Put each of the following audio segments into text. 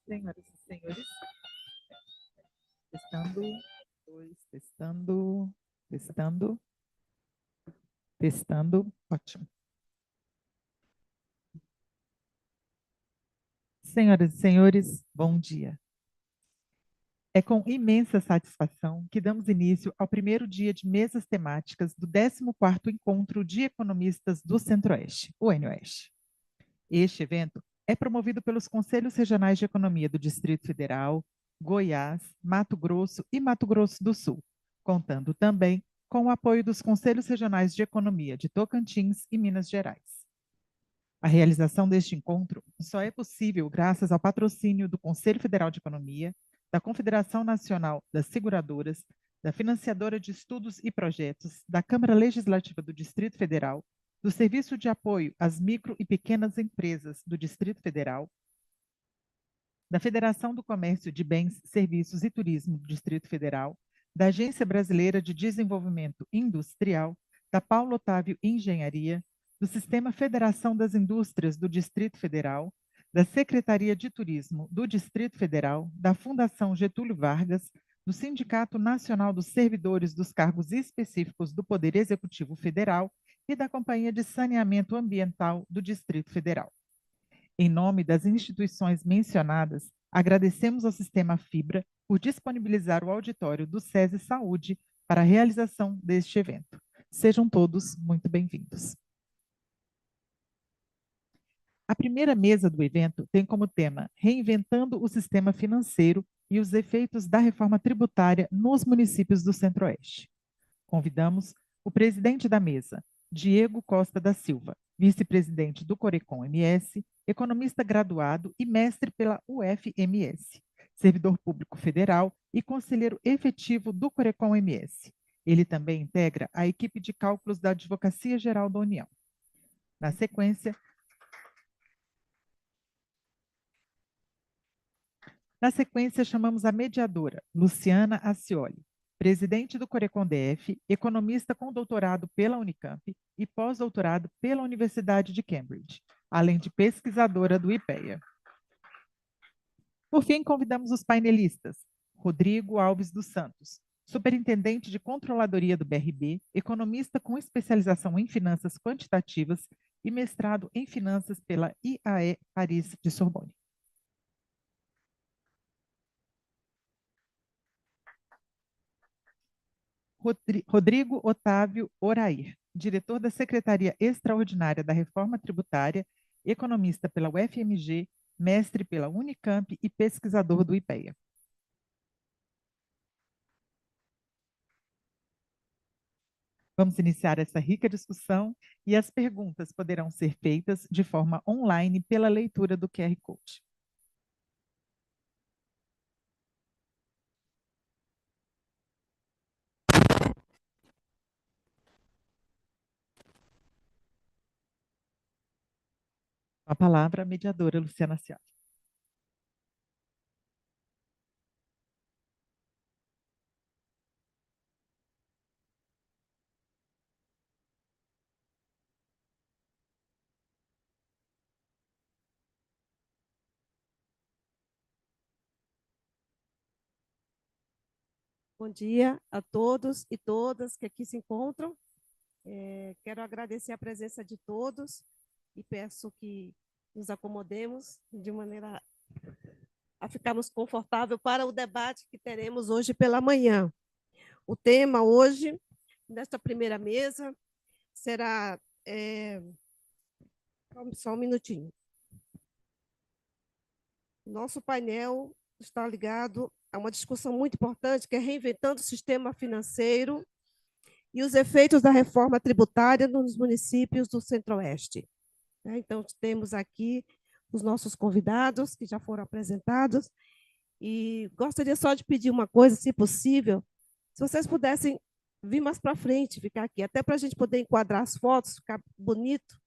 Senhoras e senhores, testando, testando, ótimo. Senhoras e senhores, bom dia. É com imensa satisfação que damos início ao primeiro dia de mesas temáticas do 14º Encontro de Economistas do Centro-Oeste, o ENOeste. Este evento é promovido pelos Conselhos Regionais de Economia do Distrito Federal, Goiás, Mato Grosso e Mato Grosso do Sul, contando também com o apoio dos Conselhos Regionais de Economia de Tocantins e Minas Gerais. A realização deste encontro só é possível graças ao patrocínio do Conselho Federal de Economia, da Confederação Nacional das Seguradoras, da Financiadora de Estudos e Projetos, da Câmara Legislativa do Distrito Federal, do Serviço de Apoio às Micro e Pequenas Empresas do Distrito Federal, da Federação do Comércio de Bens, Serviços e Turismo do Distrito Federal, da Agência Brasileira de Desenvolvimento Industrial, da Paulo Otávio Engenharia, do Sistema Federação das Indústrias do Distrito Federal, da Secretaria de Turismo do Distrito Federal, da Fundação Getúlio Vargas, do Sindicato Nacional dos Servidores dos Cargos Específicos do Poder Executivo Federal e da Companhia de Saneamento Ambiental do Distrito Federal. Em nome das instituições mencionadas, agradecemos ao Sistema Fibra por disponibilizar o auditório do SESI Saúde para a realização deste evento. Sejam todos muito bem-vindos. A primeira mesa do evento tem como tema Reinventando o Sistema Financeiro e os efeitos da reforma tributária nos municípios do Centro-Oeste. Convidamos o presidente da mesa, Diego Costa da Silva, vice-presidente do Corecon-MS, economista graduado e mestre pela UFMS, servidor público federal e conselheiro efetivo do Corecon-MS. Ele também integra a equipe de cálculos da Advocacia Geral da União. Na sequência, chamamos a mediadora, Luciana Acioli, presidente do Corecon-DF, economista com doutorado pela Unicamp e pós-doutorado pela Universidade de Cambridge, além de pesquisadora do IPEA. Por fim, convidamos os painelistas, Rodrigo Alves dos Santos, superintendente de controladoria do BRB, economista com especialização em finanças quantitativas e mestrado em finanças pela IAE Paris de Sorbonne. Rodrigo Otávio Orair, diretor da Secretaria Extraordinária da Reforma Tributária, economista pela UFMG, mestre pela Unicamp e pesquisador do IPEA. Vamos iniciar essa rica discussão e as perguntas poderão ser feitas de forma online pela leitura do QR Code. A palavra, a mediadora Luciana Acioli. Bom dia a todos e todas que aqui se encontram. Quero agradecer a presença de todos e peço que nos acomodemos de maneira a ficarmos confortáveis para o debate que teremos hoje pela manhã. O tema hoje, nesta primeira mesa, será... Só um minutinho. Nosso painel está ligado a uma discussão muito importante, que é reinventando o sistema financeiro e os efeitos da reforma tributária nos municípios do Centro-Oeste. Então, temos aqui os nossos convidados, que já foram apresentados, e gostaria só de pedir uma coisa, se possível, se vocês pudessem vir mais para frente, ficar aqui, até para a gente poder enquadrar as fotos, ficar bonito,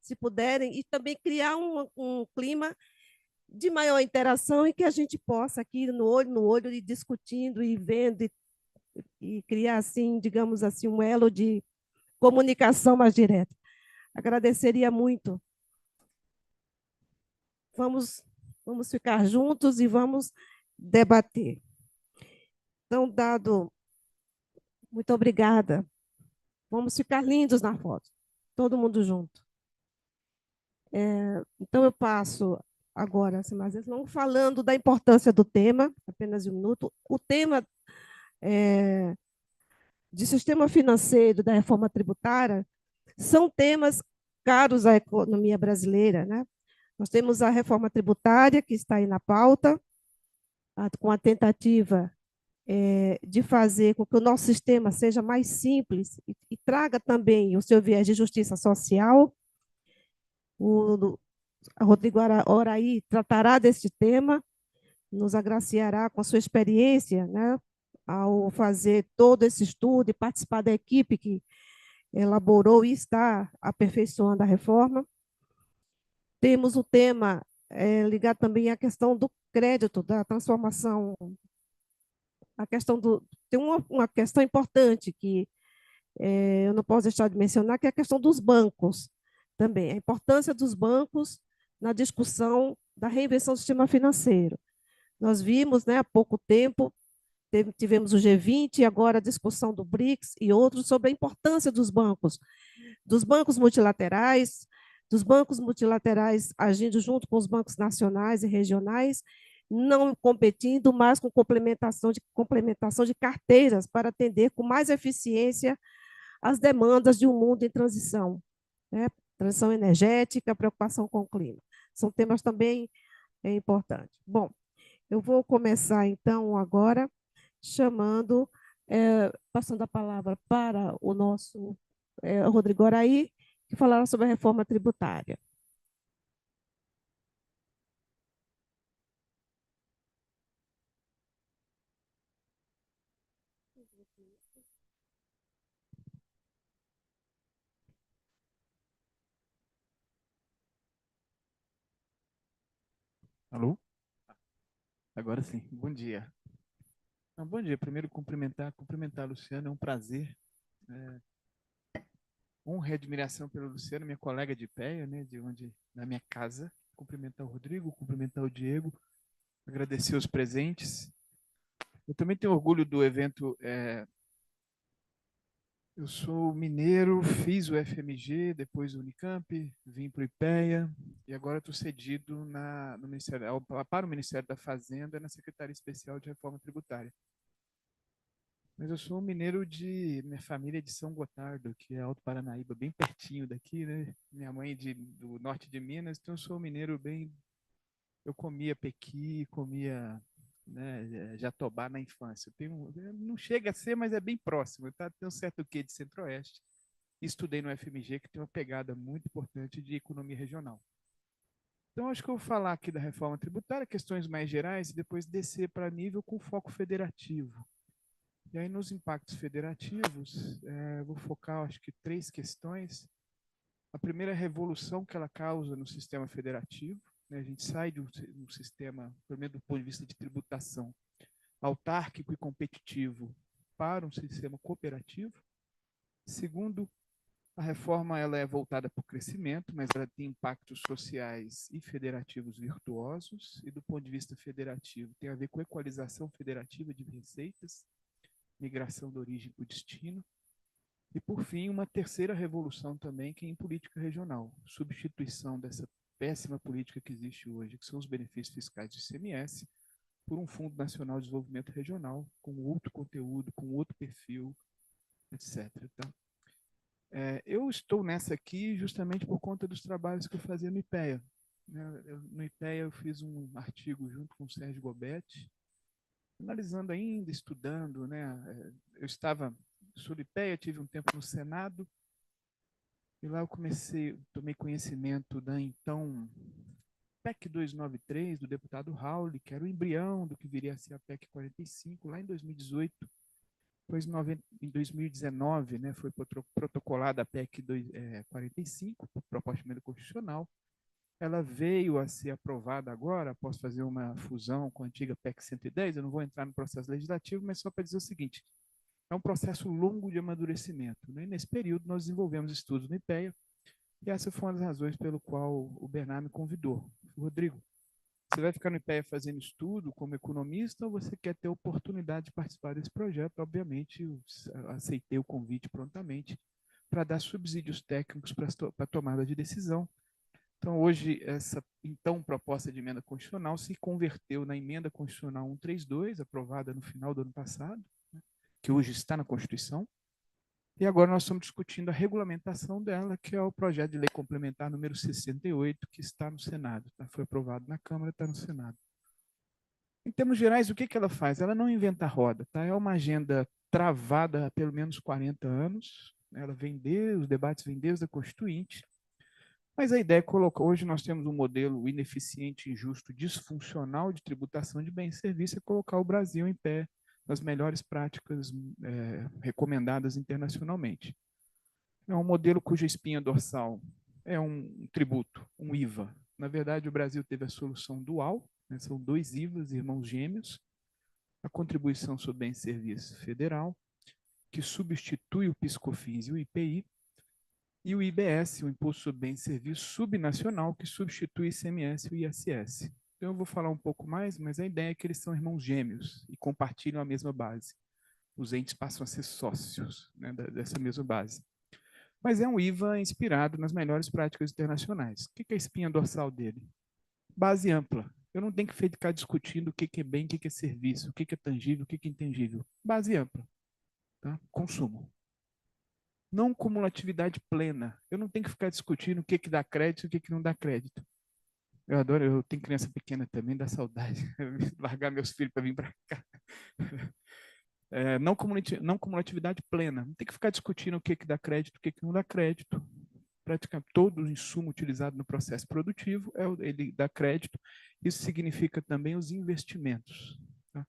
se puderem, e também criar um clima de maior interação e que a gente possa aqui no olho ir discutindo e vendo e criar assim, digamos assim, um elo de comunicação mais direta. Agradeceria muito. Vamos ficar juntos e vamos debater. Então, dado, muito obrigada. Vamos ficar lindos na foto, todo mundo junto. Então, eu passo agora, assim, mas não falando da importância do tema, apenas um minuto. O tema de sistema financeiro, da reforma tributária, são temas caros à economia brasileira, né? Nós temos a reforma tributária, que está aí na pauta, com a tentativa de fazer com que o nosso sistema seja mais simples e traga também o seu viés de justiça social. O Rodrigo Oraí tratará deste tema, nos agraciará com a sua experiência, né, ao fazer todo esse estudo e participar da equipe que elaborou e está aperfeiçoando a reforma. Temos o tema ligado também à questão do crédito, da transformação, a questão do... Tem uma questão importante que eu não posso deixar de mencionar, que é a questão dos bancos também, a importância dos bancos na discussão da reinvenção do sistema financeiro. Nós vimos, né, há pouco tempo, tivemos o G20, agora a discussão do BRICS e outros sobre a importância dos bancos multilaterais agindo junto com os bancos nacionais e regionais, não competindo, mas com complementação de carteiras para atender com mais eficiência as demandas de um mundo em transição, né? Transição energética, preocupação com o clima. São temas também importantes. Bom, eu vou começar, então, agora, passando a palavra para o nosso Rodrigo Araí, que falará sobre a reforma tributária. Alô? Agora sim, bom dia. Bom dia, primeiro cumprimentar a Luciana, é um prazer. Honra e admiração pela Luciana, minha colega de IPEA, né, na minha casa. Cumprimentar o Rodrigo, cumprimentar o Diego, agradecer os presentes. Eu também tenho orgulho do evento. Eu sou mineiro, fiz o FMG, depois o Unicamp, vim para o IPEA e agora estou cedido para o Ministério da Fazenda na Secretaria Especial de Reforma Tributária. Mas eu sou um mineiro minha família é de São Gotardo, que é Alto Paranaíba, bem pertinho daqui, né? Minha mãe é do norte de Minas, então eu sou um mineiro bem... Eu comia pequi, comia, né, jatobá na infância. Não chega a ser, mas é bem próximo. Tá? Tem um certo quê de Centro-Oeste. Estudei no FMG, que tem uma pegada muito importante de economia regional. Então, acho que eu vou falar aqui da reforma tributária, questões mais gerais, e depois descer para nível com foco federativo. E aí, nos impactos federativos, vou focar, acho que, 3 questões. A primeira é a revolução que ela causa no sistema federativo. Né? A gente sai de um sistema, pelo menos do ponto de vista de tributação, autárquico e competitivo para um sistema cooperativo. Segundo, a reforma ela é voltada para o crescimento, mas ela tem impactos sociais e federativos virtuosos. E do ponto de vista federativo, tem a ver com a equalização federativa de receitas, migração da origem para o destino. E, por fim, uma terceira revolução também, que é em política regional. Substituição dessa péssima política que existe hoje, que são os benefícios fiscais do ICMS, por um Fundo Nacional de Desenvolvimento Regional, com outro conteúdo, com outro perfil, etc. Então, eu estou nessa aqui justamente por conta dos trabalhos que eu fazia no IPEA. No IPEA eu fiz um artigo junto com o Sérgio Gobetti, analisando ainda, estudando, né? Eu estava no IPEA, tive um tempo no Senado, e lá eu tomei conhecimento da então PEC 293, do deputado Raul, que era o embrião do que viria a ser a PEC 45, lá em 2018. Depois, em 2019, né, foi protocolada a PEC 45, por proposta de emenda constitucional, ela veio a ser aprovada agora, posso fazer uma fusão com a antiga PEC 110, eu não vou entrar no processo legislativo, mas só para dizer o seguinte, é um processo longo de amadurecimento, né? E nesse período nós desenvolvemos estudos no IPEA, e essa foi uma das razões pelo qual o Bernard me convidou. Rodrigo, você vai ficar no IPEA fazendo estudo como economista ou você quer ter a oportunidade de participar desse projeto? Obviamente, eu aceitei o convite prontamente para dar subsídios técnicos para a tomada de decisão. Então, hoje, essa então proposta de emenda constitucional se converteu na emenda constitucional 132, aprovada no final do ano passado, né, que hoje está na Constituição. E agora nós estamos discutindo a regulamentação dela, que é o projeto de lei complementar número 68, que está no Senado. Tá? Foi aprovado na Câmara, está no Senado. Em termos gerais, o que ela faz? Ela não inventa roda. Tá? É uma agenda travada há pelo menos 40 anos. Ela os debates vêm desde a Constituinte. Mas a ideia é colocar, hoje nós temos um modelo ineficiente, injusto, disfuncional de tributação de bens e serviços, é colocar o Brasil em pé nas melhores práticas recomendadas internacionalmente. É um modelo cuja espinha dorsal é um tributo, um IVA. Na verdade, o Brasil teve a solução dual, né? São dois IVAs, irmãos gêmeos, a contribuição sobre bens e serviços federal, que substitui o PIS/COFINS e o IPI, e o IBS, o Imposto sobre Bens e Serviços Subnacional, que substitui o ICMS e o ISS. Então, eu vou falar um pouco mais, mas a ideia é que eles são irmãos gêmeos e compartilham a mesma base. Os entes passam a ser sócios, né, dessa mesma base. Mas é um IVA inspirado nas melhores práticas internacionais. O que é a espinha dorsal dele? Base ampla. Eu não tenho que ficar discutindo o que é bem, o que é serviço, o que é tangível, o que é intangível. Base ampla. Tá? Consumo. Não cumulatividade plena. Eu não tenho que ficar discutindo o que dá crédito e o que não dá crédito. Eu adoro, eu tenho criança pequena também, dá saudade. Largar meus filhos para vir para cá. Não cumulatividade plena. Não tem que ficar discutindo o que dá crédito e o que não dá crédito. Praticamente todo o insumo utilizado no processo produtivo, ele dá crédito. Isso significa também os investimentos. Tá?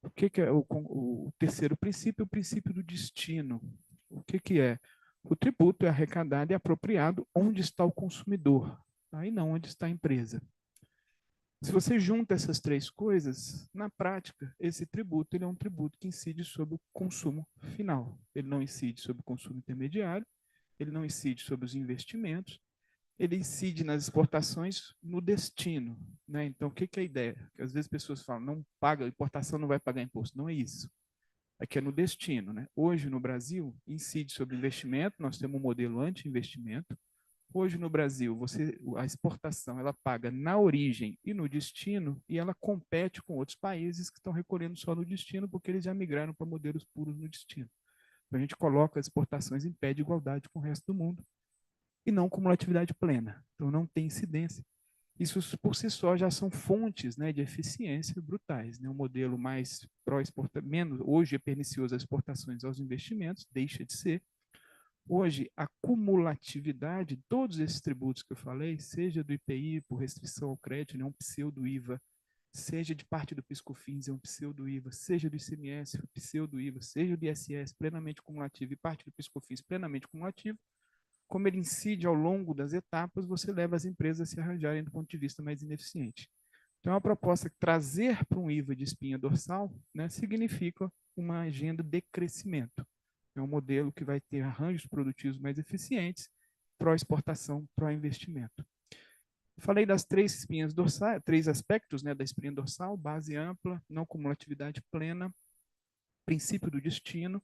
O que é o terceiro princípio? O princípio do destino. O que é? O tributo é arrecadado e apropriado onde está o consumidor, tá? E não onde está a empresa. Se você junta essas três coisas, na prática, esse tributo ele é um tributo que incide sobre o consumo final. Ele não incide sobre o consumo intermediário, ele não incide sobre os investimentos, ele incide nas exportações no destino. Né? Então, o que é a ideia? Porque às vezes as pessoas falam, não paga, importação não vai pagar imposto. Não é isso. É que é no destino. Né? Hoje, no Brasil, incide sobre investimento, nós temos um modelo anti-investimento. Hoje, no Brasil, a exportação ela paga na origem e no destino, e ela compete com outros países que estão recolhendo só no destino, porque eles já migraram para modelos puros no destino. Então, a gente coloca as exportações em pé de igualdade com o resto do mundo, e não cumulatividade plena. Então, não tem incidência. Isso, por si só, já são fontes, né, de eficiência brutais. Né? Um modelo mais menos, hoje é pernicioso às exportações aos investimentos, deixa de ser. Hoje, a cumulatividade de todos esses tributos que eu falei, seja do IPI por restrição ao crédito, né, um pseudo-IVA, seja de parte do PIS/COFINS, é um pseudo-IVA, seja do ICMS, pseudo-IVA, seja do ISS plenamente cumulativo e parte do PIS/COFINS plenamente cumulativo, como ele incide ao longo das etapas, você leva as empresas a se arranjarem do ponto de vista mais ineficiente. Então, a proposta que trazer para um IVA de espinha dorsal, né, significa uma agenda de crescimento. É um modelo que vai ter arranjos produtivos mais eficientes, pró-exportação, pró-investimento. Falei das três espinhas dorsais, três aspectos, né, da espinha dorsal: base ampla, não cumulatividade plena, princípio do destino,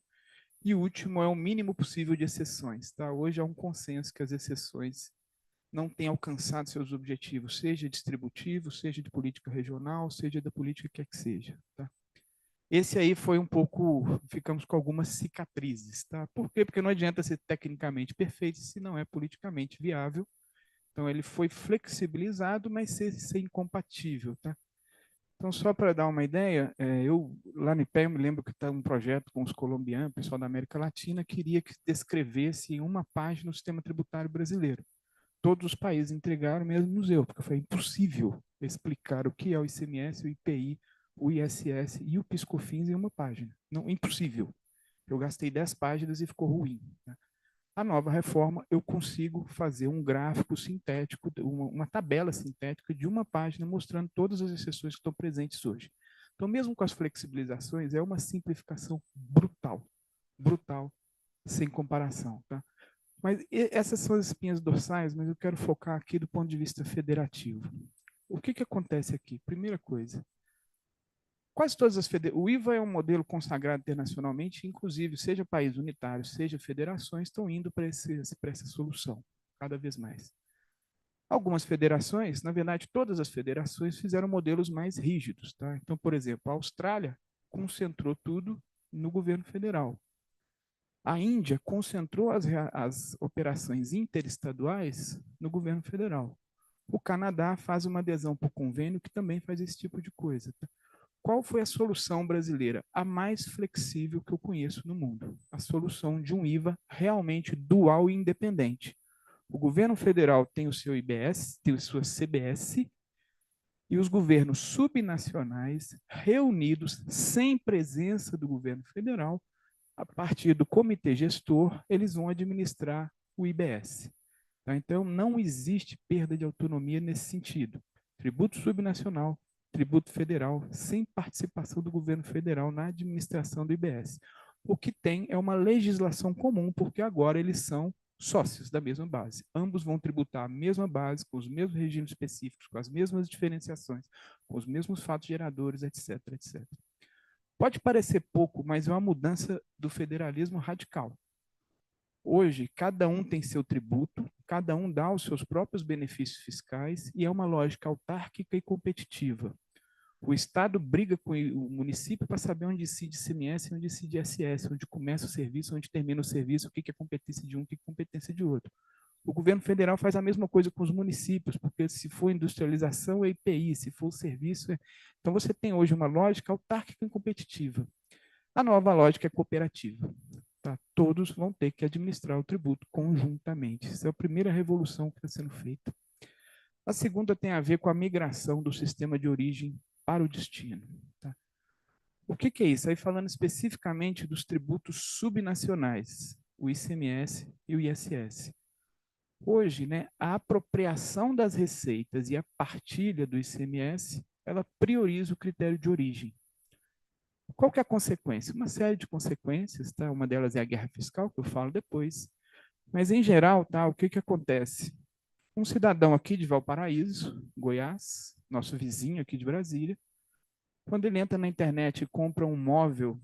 e o último é o mínimo possível de exceções. Tá? Hoje há um consenso que as exceções não têm alcançado seus objetivos, seja distributivo, seja de política regional, seja da política que quer que seja. Tá? Esse aí foi um pouco, ficamos com algumas cicatrizes. Tá? Por quê? Porque não adianta ser tecnicamente perfeito se não é politicamente viável. Então, ele foi flexibilizado, mas ser incompatível. Tá? Então, só para dar uma ideia, eu lá no IPE, eu me lembro que está um projeto com os colombianos, pessoal da América Latina, queria que descrevesse em uma página o sistema tributário brasileiro. Todos os países entregaram, mesmo no museu, porque foi impossível explicar o que é o ICMS, o IPI, o ISS e o PIS/COFINS em uma página. Não, impossível. Eu gastei 10 páginas e ficou ruim. Né? A nova reforma, eu consigo fazer um gráfico sintético, uma tabela sintética de uma página mostrando todas as exceções que estão presentes hoje. Então, mesmo com as flexibilizações, é uma simplificação brutal, brutal, sem comparação. Tá? Mas essas são as espinhas dorsais, mas eu quero focar aqui do ponto de vista federativo. O que acontece aqui? Primeira coisa, quase todas as o IVA é um modelo consagrado internacionalmente, inclusive, seja país unitário, seja federações, estão indo para essa solução, cada vez mais. Algumas federações, na verdade, todas as federações fizeram modelos mais rígidos. Tá? Então, por exemplo, a Austrália concentrou tudo no governo federal. A Índia concentrou as operações interestaduais no governo federal. O Canadá faz uma adesão por convênio que também faz esse tipo de coisa. Tá? Qual foi a solução brasileira? A mais flexível que eu conheço no mundo. A solução de um IVA realmente dual e independente. O governo federal tem o seu IBS, tem a sua CBS, e os governos subnacionais reunidos, sem presença do governo federal, a partir do comitê gestor, eles vão administrar o IBS. Tá? Então, não existe perda de autonomia nesse sentido. Tributo subnacional, tributo federal, sem participação do governo federal na administração do IBS. O que tem é uma legislação comum, porque agora eles são sócios da mesma base. Ambos vão tributar a mesma base, com os mesmos regimes específicos, com as mesmas diferenciações, com os mesmos fatos geradores, etc, etc. Pode parecer pouco, mas é uma mudança do federalismo radical. Hoje, cada um tem seu tributo, cada um dá os seus próprios benefícios fiscais e é uma lógica autárquica e competitiva. O Estado briga com o município para saber onde decide ICMS e onde decide ISS, onde começa o serviço, onde termina o serviço, o que é competência de um, o que é competência de outro. O governo federal faz a mesma coisa com os municípios, porque se for industrialização é IPI, se for serviço é... Então você tem hoje uma lógica autárquica e competitiva. A nova lógica é cooperativa. Tá? Todos vão ter que administrar o tributo conjuntamente. Essa é a primeira revolução que está sendo feita. A segunda tem a ver com a migração do sistema de origem para o destino. Tá? O que é isso? Aí falando especificamente dos tributos subnacionais, o ICMS e o ISS. Hoje, né, a apropriação das receitas e a partilha do ICMS, ela prioriza o critério de origem. Qual que é a consequência? Uma série de consequências, tá? Uma delas é a guerra fiscal, que eu falo depois. Mas, em geral, tá, o que acontece? Um cidadão aqui de Valparaíso, Goiás, nosso vizinho aqui de Brasília, quando ele entra na internet e compra um móvel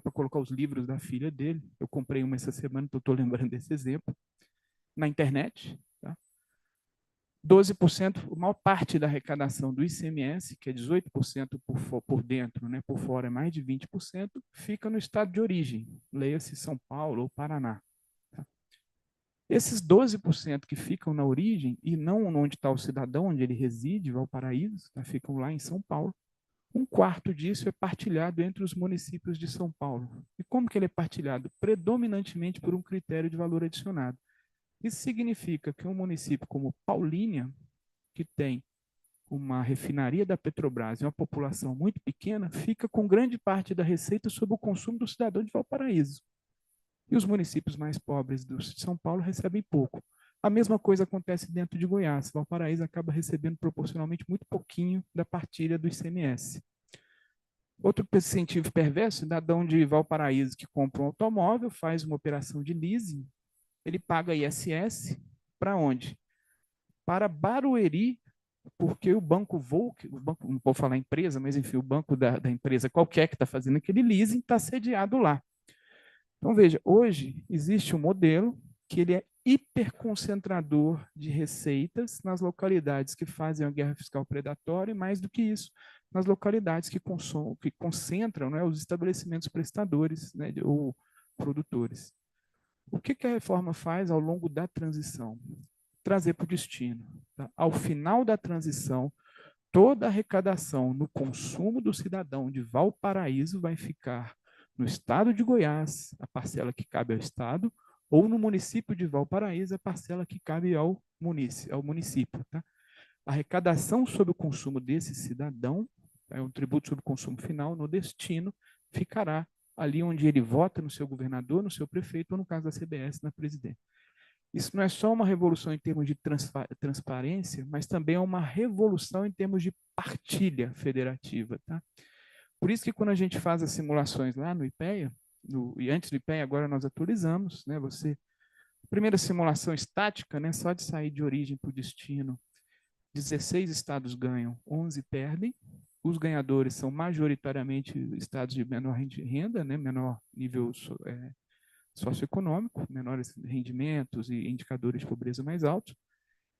para colocar os livros da filha dele, eu comprei uma essa semana, então estou lembrando desse exemplo, na internet, tá? 12%, a maior parte da arrecadação do ICMS, que é 18% por dentro, né, por fora é mais de 20%, fica no estado de origem, leia-se São Paulo ou Paraná. Tá? Esses 12% que ficam na origem, e não onde está o cidadão, onde ele reside, Valparaíso, tá? Ficam lá em São Paulo, 1/4 disso é partilhado entre os municípios de São Paulo. E como que ele é partilhado? Predominantemente por um critério de valor adicionado. Isso significa que um município como Paulínia, que tem uma refinaria da Petrobras e uma população muito pequena, fica com grande parte da receita sob o consumo do cidadão de Valparaíso. E os municípios mais pobres de São Paulo recebem pouco. A mesma coisa acontece dentro de Goiás. Valparaíso acaba recebendo proporcionalmente muito pouquinho da partilha do ICMS. Outro incentivo perverso, cidadão de Valparaíso que compra um automóvel, faz uma operação de leasing, ele paga ISS para onde? Para Barueri, porque o banco Volk, o banco, não vou falar empresa, mas enfim, o banco da empresa qualquer que está fazendo aquele leasing está sediado lá. Então, veja, hoje existe um modelo que ele é hiperconcentrador de receitas nas localidades que fazem a guerra fiscal predatória e, mais do que isso, nas localidades que concentram, né, os estabelecimentos prestadores, né, ou produtores. O que a reforma faz ao longo da transição? Trazer para o destino. Tá? Ao final da transição, toda a arrecadação no consumo do cidadão de Valparaíso vai ficar no estado de Goiás, a parcela que cabe ao estado, ou no município de Valparaíso, a parcela que cabe ao município. Tá? A arrecadação sobre o consumo desse cidadão, é um tributo sobre o consumo final, no destino, ficará ali onde ele vota no seu governador, no seu prefeito, ou no caso da CBS, na presidência. Isso não é só uma revolução em termos de transparência, mas também é uma revolução em termos de partilha federativa. Tá? Por isso que quando a gente faz as simulações lá no IPEA, e antes do IPEA agora nós atualizamos, né, primeira simulação estática, né, só de sair de origem para o destino, 16 estados ganham, 11 perdem. Os ganhadores são majoritariamente estados de menor renda, né, menor nível socioeconômico, menores rendimentos e indicadores de pobreza mais altos.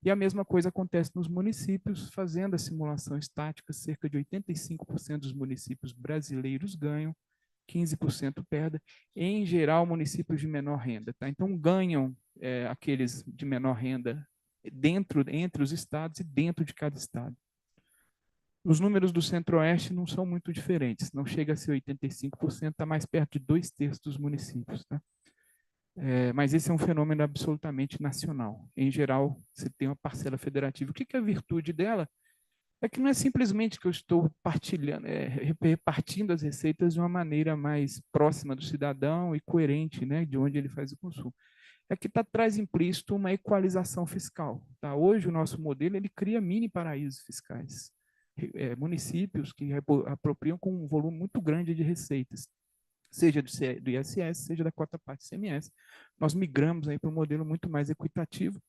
E a mesma coisa acontece nos municípios, fazendo a simulação estática, cerca de 85% dos municípios brasileiros ganham, 15% perdem, em geral municípios de menor renda. Tá? Então ganham aqueles de menor renda entre os estados e dentro de cada estado. Os números do Centro-Oeste não são muito diferentes, não chega a ser 85%, está mais perto de 2/3 dos municípios. Tá? Mas esse é um fenômeno absolutamente nacional. Em geral, você tem uma parcela federativa. O que é a virtude dela? É que não é simplesmente que eu estou repartindo as receitas de uma maneira mais próxima do cidadão e coerente, né, de onde ele faz o consumo. É que traz implícito uma equalização fiscal. Tá? Hoje, o nosso modelo ele cria mini paraísos fiscais. Municípios que apropriam com um volume muito grande de receitas, seja do ISS, seja da cota parte ICMS. Nós migramos para um modelo muito mais equitativo,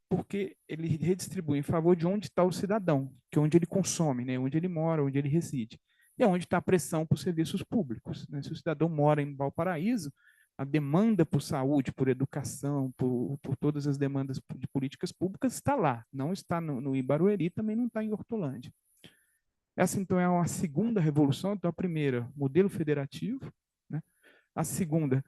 porque ele redistribui em favor de onde está o cidadão, que é onde ele consome, né? Onde ele mora, onde ele reside. E é onde está a pressão por serviços públicos. Né? Se o cidadão mora em Valparaíso, a demanda por saúde, por educação, por todas as demandas de políticas públicas está lá. Não está no Ibarueri, também não está em Hortolândia. Essa, então, é uma segunda revolução. Então, a primeira, modelo federativo. Né? A segunda,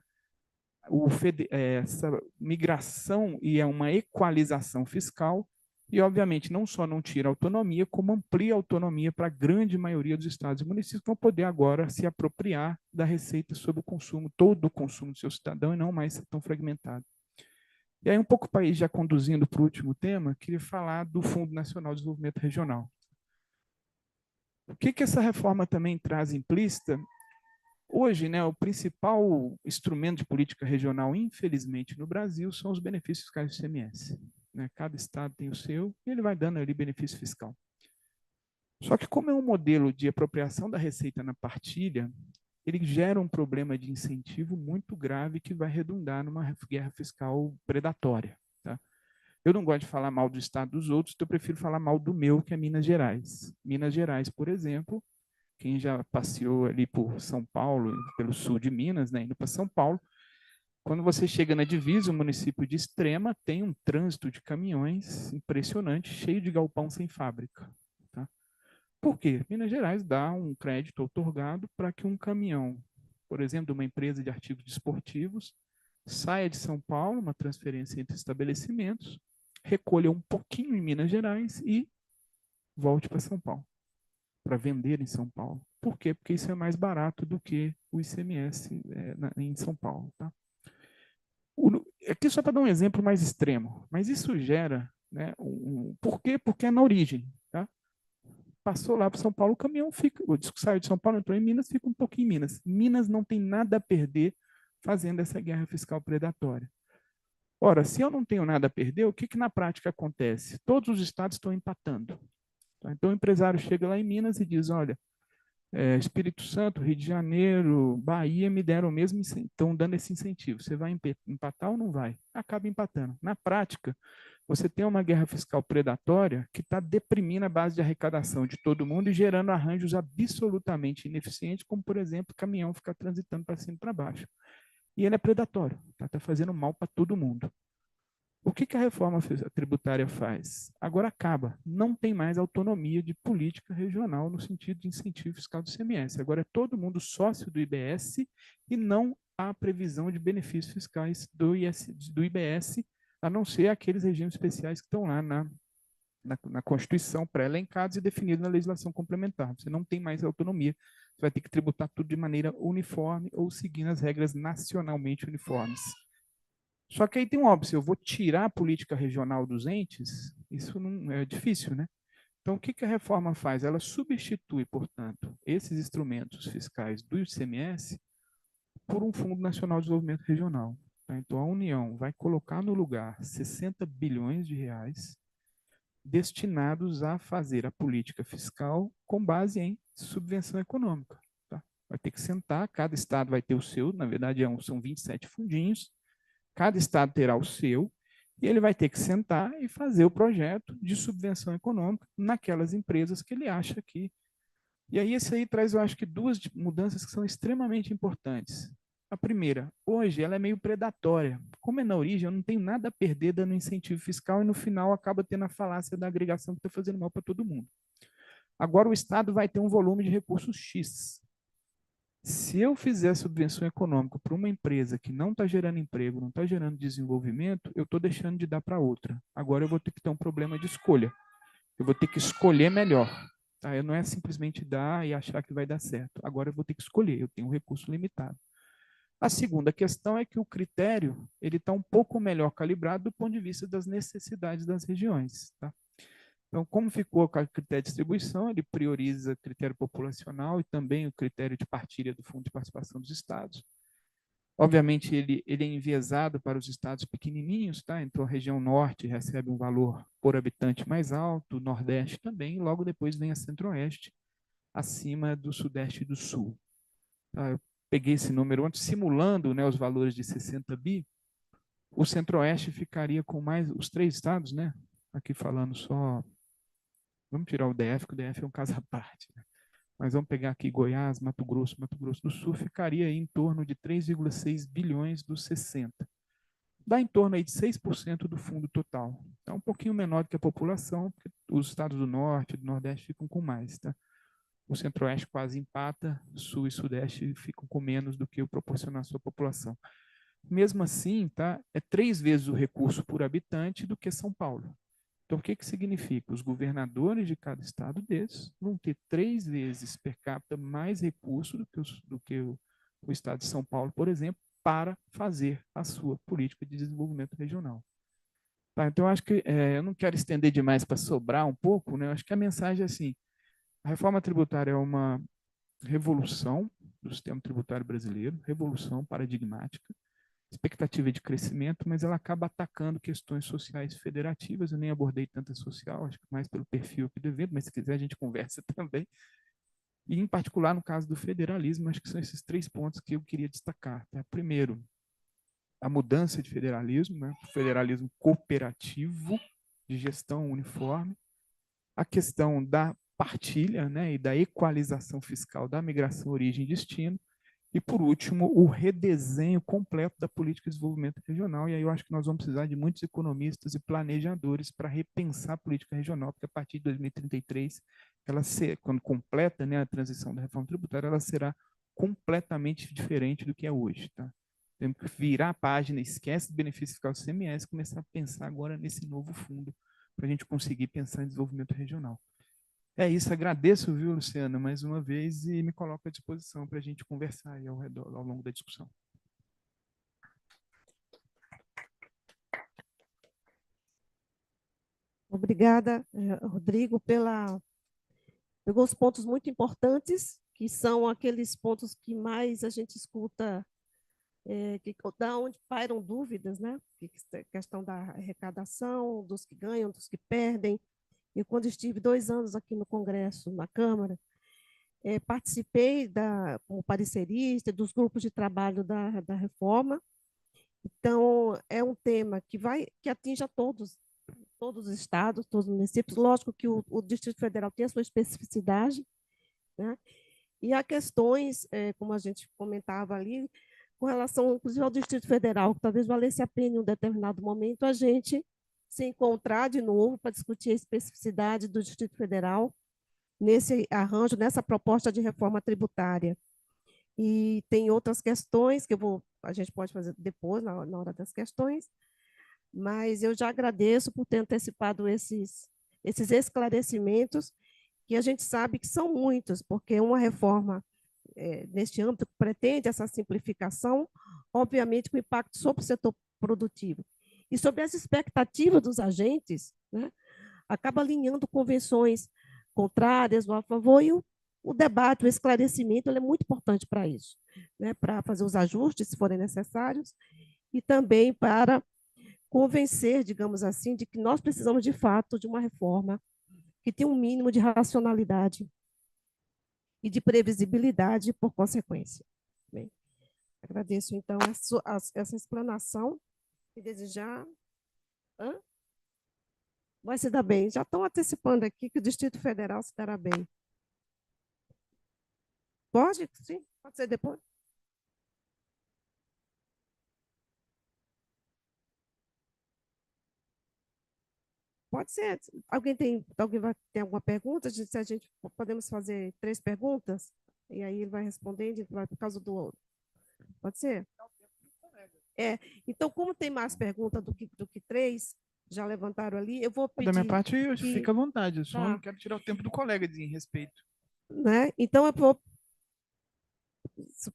essa migração e uma equalização fiscal. E, obviamente, não só não tira autonomia, como amplia a autonomia para a grande maioria dos estados e municípios, que vão poder agora se apropriar da receita sobre o consumo, todo o consumo do seu cidadão, e não mais ser tão fragmentado. E aí, um pouco o país já conduzindo para o último tema, queria falar do Fundo Nacional de Desenvolvimento Regional. O que essa reforma também traz implícita? Hoje, né, o principal instrumento de política regional, infelizmente, no Brasil, são os benefícios fiscais do ICMS. Né? Cada estado tem o seu e ele vai dando ali benefício fiscal. Só que como é um modelo de apropriação da receita na partilha, ele gera um problema de incentivo muito grave que vai redundar numa guerra fiscal predatória. Tá? Eu não gosto de falar mal do estado dos outros, então eu prefiro falar mal do meu, que é Minas Gerais. Minas Gerais, por exemplo, quem já passeou ali por São Paulo, pelo sul de Minas, né, indo para São Paulo, quando você chega na divisa, o município de Extrema tem um trânsito de caminhões impressionante, cheio de galpão sem fábrica. Tá? Por quê? Minas Gerais dá um crédito outorgado para que um caminhão, por exemplo, de uma empresa de artigos desportivos, saia de São Paulo, uma transferência entre estabelecimentos, recolha um pouquinho em Minas Gerais e volte para São Paulo, para vender em São Paulo. Por quê? Porque isso é mais barato do que o ICMS em São Paulo. Tá? Aqui só para dar um exemplo mais extremo, mas isso gera, né, por quê? Porque é na origem. Tá? Passou lá para São Paulo, o caminhão fica, o disco saiu de São Paulo, entrou em Minas, fica um pouquinho em Minas. Minas não tem nada a perder fazendo essa guerra fiscal predatória. Ora, se eu não tenho nada a perder, o que na prática acontece? Todos os estados estão empatando. Tá? Então o empresário chega lá em Minas e diz, olha, Espírito Santo, Rio de Janeiro, Bahia me deram o mesmo, estão dando esse incentivo. Você vai empatar ou não vai? Acaba empatando. Na prática, você tem uma guerra fiscal predatória que está deprimindo a base de arrecadação de todo mundo e gerando arranjos absolutamente ineficientes, como, por exemplo, o caminhão ficar transitando para cima e para baixo. E ele é predatório, está fazendo mal para todo mundo. O que a reforma tributária faz? Agora acaba. Não tem mais autonomia de política regional no sentido de incentivo fiscal do ICMS. Agora é todo mundo sócio do IBS e não há previsão de benefícios fiscais do IBS, a não ser aqueles regimes especiais que estão lá na Constituição pré-elencados e definidos na legislação complementar. Você não tem mais autonomia. Você vai ter que tributar tudo de maneira uniforme ou seguindo as regras nacionalmente uniformes. Só que aí tem um óbvio, se eu vou tirar a política regional dos entes, isso não é difícil, né? Então, o que a reforma faz? Ela substitui, portanto, esses instrumentos fiscais do ICMS por um Fundo Nacional de Desenvolvimento Regional. Tá? Então, a União vai colocar no lugar 60 bilhões de reais destinados a fazer a política fiscal com base em subvenção econômica. Tá? Vai ter que sentar, cada estado vai ter o seu, na verdade são 27 fundinhos, cada estado terá o seu, e ele vai ter que sentar e fazer o projeto de subvenção econômica naquelas empresas que ele acha que... E aí esse aí traz, eu acho que, duas mudanças que são extremamente importantes. A primeira, hoje ela é meio predatória. Como é na origem, eu não tenho nada a perder dando incentivo fiscal e no final acaba tendo a falácia da agregação que está fazendo mal para todo mundo. Agora o Estado vai ter um volume de recursos X. Se eu fizer subvenção econômica para uma empresa que não está gerando emprego, não está gerando desenvolvimento, eu estou deixando de dar para outra. Agora eu vou ter que ter um problema de escolha. Eu vou ter que escolher melhor. Tá? Eu não é simplesmente dar e achar que vai dar certo. Agora eu vou ter que escolher, eu tenho um recurso limitado. A segunda questão é que o critério ele está um pouco melhor calibrado do ponto de vista das necessidades das regiões. Tá? Então, como ficou o critério de distribuição, ele prioriza o critério populacional e também o critério de partilha do Fundo de Participação dos Estados. Obviamente, ele é enviesado para os estados pequenininhos, tá? Então, a região norte recebe um valor por habitante mais alto, o nordeste também, e logo depois vem a centro-oeste, acima do sudeste e do sul. Tá? Eu peguei esse número antes, simulando, né, os valores de 60 bi, o centro-oeste ficaria com mais, os 3 estados, né? Aqui falando só, vamos tirar o DF, que o DF é um caso à parte, né? Mas vamos pegar aqui Goiás, Mato Grosso do Sul, ficaria aí em torno de 3,6 bilhões dos 60. Dá em torno aí de 6% do fundo total. É um pouquinho menor do que a população, porque os estados do norte e do nordeste ficam com mais, tá? O centro-oeste quase empata, sul e sudeste ficam com menos do que o proporcional à sua população. Mesmo assim, tá, é 3 vezes o recurso por habitante do que São Paulo. Então, o que significa? Os governadores de cada estado desses vão ter 3 vezes per capita mais recurso do que o estado de São Paulo, por exemplo, para fazer a sua política de desenvolvimento regional. Tá, então, eu acho que eu não quero estender demais para sobrar um pouco, né? Eu acho que a mensagem é assim, a reforma tributária é uma revolução do sistema tributário brasileiro, revolução paradigmática, expectativa de crescimento, mas ela acaba atacando questões sociais federativas. Eu nem abordei tanta social, acho que mais pelo perfil aqui do evento, mas se quiser a gente conversa também. E, em particular, no caso do federalismo, acho que são esses 3 pontos que eu queria destacar. Tá? Primeiro, a mudança de federalismo, né? Federalismo cooperativo, de gestão uniforme. A questão da partilha, né, e da equalização fiscal da migração, origem e destino. E, por último, o redesenho completo da política de desenvolvimento regional. E aí eu acho que nós vamos precisar de muitos economistas e planejadores para repensar a política regional, porque a partir de 2033, quando completa, né, a transição da reforma tributária, ela será completamente diferente do que é hoje. Tá? Temos que virar a página, esquece do benefício fiscal do CMS e começar a pensar agora nesse novo fundo para a gente conseguir pensar em desenvolvimento regional. É isso, agradeço, viu, Luciana, mais uma vez, e me coloco à disposição para a gente conversar aí ao longo da discussão. Obrigada, Rodrigo, pegou os pontos muito importantes, que são aqueles pontos que mais a gente escuta, da onde pairam dúvidas, né? Questão da arrecadação, dos que ganham, dos que perdem. Eu, quando estive 2 anos aqui no Congresso, na Câmara, participei como parecerista dos grupos de trabalho da reforma. Então, é um tema que atinge a todos os estados, todos os municípios. Lógico que o Distrito Federal tem a sua especificidade, né? E há questões, como a gente comentava ali, com relação, inclusive, ao Distrito Federal, que talvez valesse a pena, em um determinado momento, a gente se encontrar de novo para discutir a especificidade do Distrito Federal nesse arranjo, nessa proposta de reforma tributária. E tem outras questões que a gente pode fazer depois, na hora das questões, mas eu já agradeço por ter antecipado esses esclarecimentos, que a gente sabe que são muitos, porque uma reforma neste âmbito pretende essa simplificação, obviamente com impacto sobre o setor produtivo. E sobre as expectativas dos agentes, né, acaba alinhando convenções contrárias ou a favor, e o debate, o esclarecimento, ele é muito importante para isso, né? Para fazer os ajustes, se forem necessários, e também para convencer, digamos assim, de que nós precisamos, de fato, de uma reforma que tenha um mínimo de racionalidade e de previsibilidade por consequência. Bem, agradeço, então, essa explanação e desejar... Hã? Vai se dar bem. Já estão antecipando aqui que o Distrito Federal se dará bem. Pode? Sim, pode ser depois. Pode ser. Alguém vai ter alguma pergunta? Se a gente podemos fazer 3 perguntas, e aí ele vai respondendo, e vai por causa do outro. Pode ser? É. Então, como tem mais perguntas do que 3, já levantaram ali, eu vou Da minha pedir parte, que... fica à vontade. Eu só Tá. não quero tirar o tempo do colega de respeito. Né? Então, eu vou...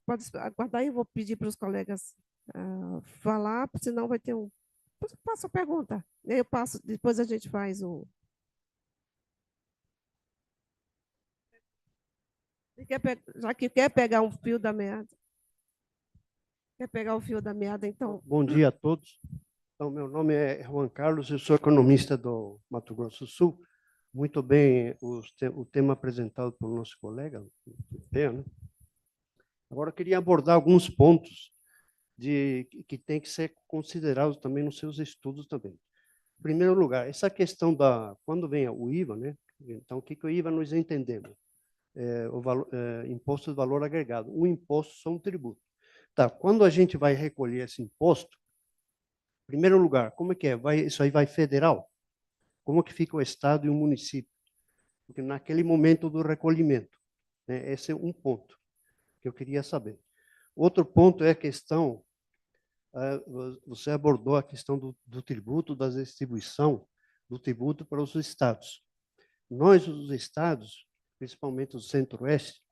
Pode aguardar, eu vou pedir para os colegas falar, senão vai ter um... Faça a pergunta. Eu passo, depois a gente faz o... Já que quer pegar um fio da meada. Quer pegar o fio da meada, então... Bom dia a todos. Então, meu nome é Juan Carlos, eu sou economista do Mato Grosso do Sul. Muito bem o tema apresentado pelo nosso colega, né? Agora, eu queria abordar alguns pontos que tem que ser considerados também nos seus estudos também. Em primeiro lugar, essa questão quando vem o IVA, né? Então, o que o IVA nós entendemos? Imposto de valor agregado. O imposto só um tributo. Tá, quando a gente vai recolher esse imposto, em primeiro lugar, como é que é? Isso aí vai federal? Como que fica o estado e o município? Porque naquele momento do recolhimento, né, esse é um ponto que eu queria saber. Outro ponto é a questão, você abordou a questão do tributo, da distribuição do tributo para os estados. Nós, os estados, principalmente o Centro-Oeste,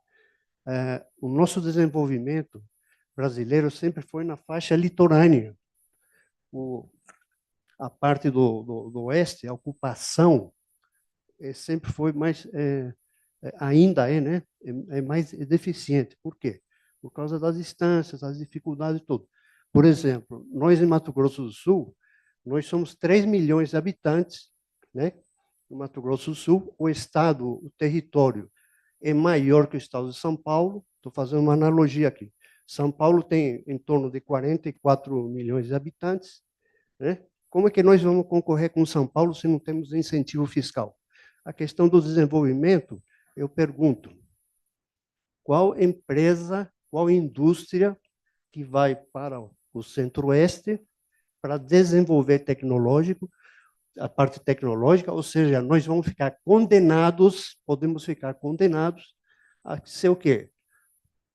o nosso desenvolvimento brasileiro sempre foi na faixa litorânea. A parte do oeste, a ocupação, sempre foi mais, ainda é, né? É mais deficiente. Por quê? Por causa das distâncias, das dificuldades e tudo. Por exemplo, nós em Mato Grosso do Sul, nós somos 3 milhões de habitantes, né? No Mato Grosso do Sul, o estado, o território é maior que o estado de São Paulo. Estou fazendo uma analogia aqui. São Paulo tem em torno de 44 milhões de habitantes, né? Como é que nós vamos concorrer com São Paulo se não temos incentivo fiscal? A questão do desenvolvimento, eu pergunto, qual empresa, qual indústria que vai para o Centro-Oeste para desenvolver tecnológico, a parte tecnológica, ou seja, nós vamos ficar condenados, podemos ficar condenados a ser o quê?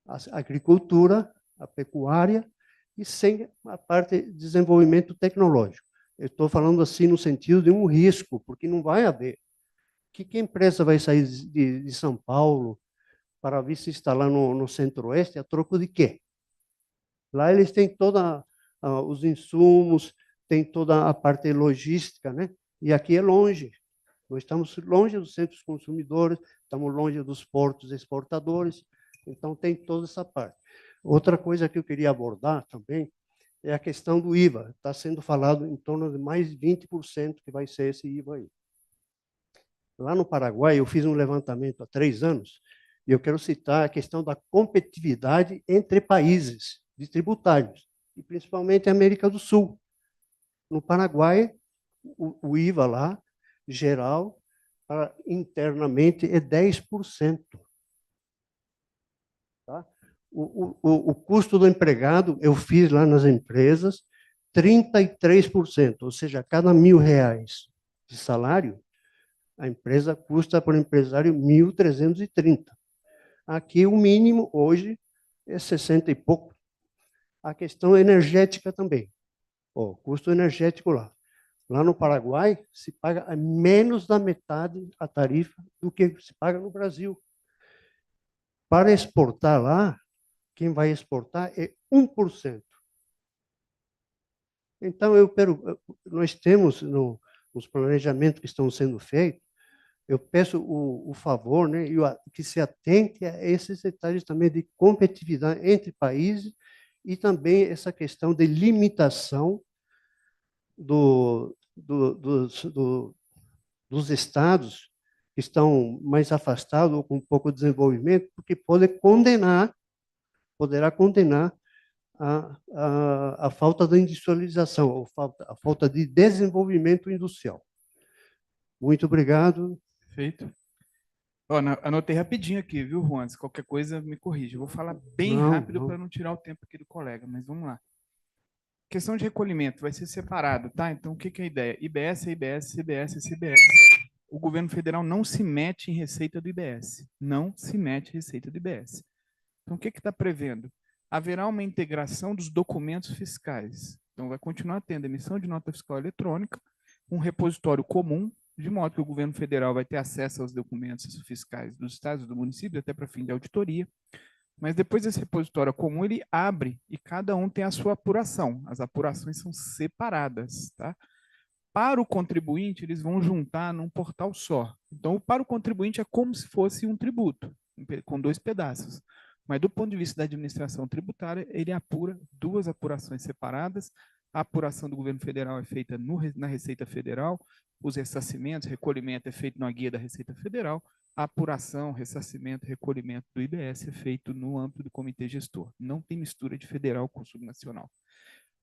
A agricultura, a pecuária, e sem a parte de desenvolvimento tecnológico. Eu estou falando assim no sentido de um risco, porque não vai haver. Que empresa vai sair de São Paulo para vir se instalar no Centro-Oeste a troco de quê? Lá eles têm todos os insumos, tem toda a parte logística, né? E aqui é longe. Nós estamos longe dos centros consumidores, estamos longe dos portos exportadores, então tem toda essa parte. Outra coisa que eu queria abordar também é a questão do IVA. Está sendo falado em torno de mais 20% que vai ser esse IVA aí. Lá no Paraguai, eu fiz um levantamento há 3 anos, e eu quero citar a questão da competitividade entre países de tributários, e principalmente a América do Sul. No Paraguai, o IVA lá, geral, internamente, é 10%. Tá? O custo do empregado, eu fiz lá nas empresas, 33%, ou seja, a cada R$ 1.000 de salário, a empresa custa para o empresário 1.330. Aqui o mínimo hoje é 60 e pouco. A questão energética também. O custo energético lá. Lá no Paraguai se paga a menos da metade a tarifa do que se paga no Brasil. Para exportar lá, quem vai exportar é 1%. Então, nós temos nos planejamentos que estão sendo feitos, eu peço o favor, né, que se atente a esses detalhes também de competitividade entre países e também essa questão de limitação dos estados que estão mais afastados ou com pouco desenvolvimento, porque poderá condenar a falta da industrialização, ou a falta de desenvolvimento industrial. Muito obrigado. Perfeito. Ó, anotei rapidinho aqui, viu, Juan? Se qualquer coisa, me corrija. Eu vou falar bem Não, rápido não. para não tirar o tempo aqui do colega, mas vamos lá. Questão de recolhimento vai ser separado, tá? Então, o que que é a ideia? IBS é IBS, CBS é CBS. O governo federal não se mete em receita do IBS. Não se mete em receita do IBS. Então, o que está prevendo? Haverá uma integração dos documentos fiscais. Então, vai continuar tendo emissão de nota fiscal eletrônica, um repositório comum, de modo que o governo federal vai ter acesso aos documentos fiscais dos estados e do município, até para fim de auditoria. Mas depois desse repositório comum, ele abre e cada um tem a sua apuração. As apurações são separadas, tá? Para o contribuinte, eles vão juntar num portal só. Então, para o contribuinte é como se fosse um tributo, com dois pedaços. Mas do ponto de vista da administração tributária, ele apura duas apurações separadas. A apuração do governo federal é feita na Receita Federal, os ressarcimentos, recolhimento é feito na guia da Receita Federal, a apuração, ressarcimento, recolhimento do IBS é feito no âmbito do comitê gestor. Não tem mistura de federal com subnacional.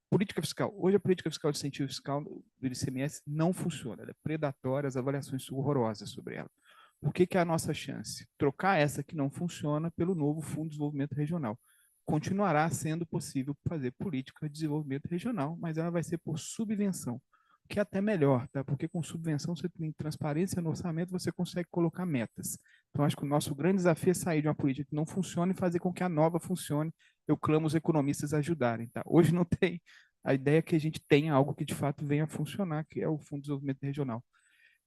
Política fiscal. Hoje a política fiscal de incentivo fiscal do ICMS não funciona. Ela é predatória, as avaliações são horrorosas sobre ela. O que é a nossa chance? Trocar essa que não funciona pelo novo Fundo de Desenvolvimento Regional. Continuará sendo possível fazer política de desenvolvimento regional, mas ela vai ser por subvenção, o que é até melhor, tá? Porque com subvenção você tem transparência no orçamento, você consegue colocar metas. Então, acho que o nosso grande desafio é sair de uma política que não funciona e fazer com que a nova funcione. Eu clamo os economistas a ajudarem, tá? Hoje não tem a ideia é que a gente tenha algo que de fato venha a funcionar, que é o Fundo de Desenvolvimento Regional.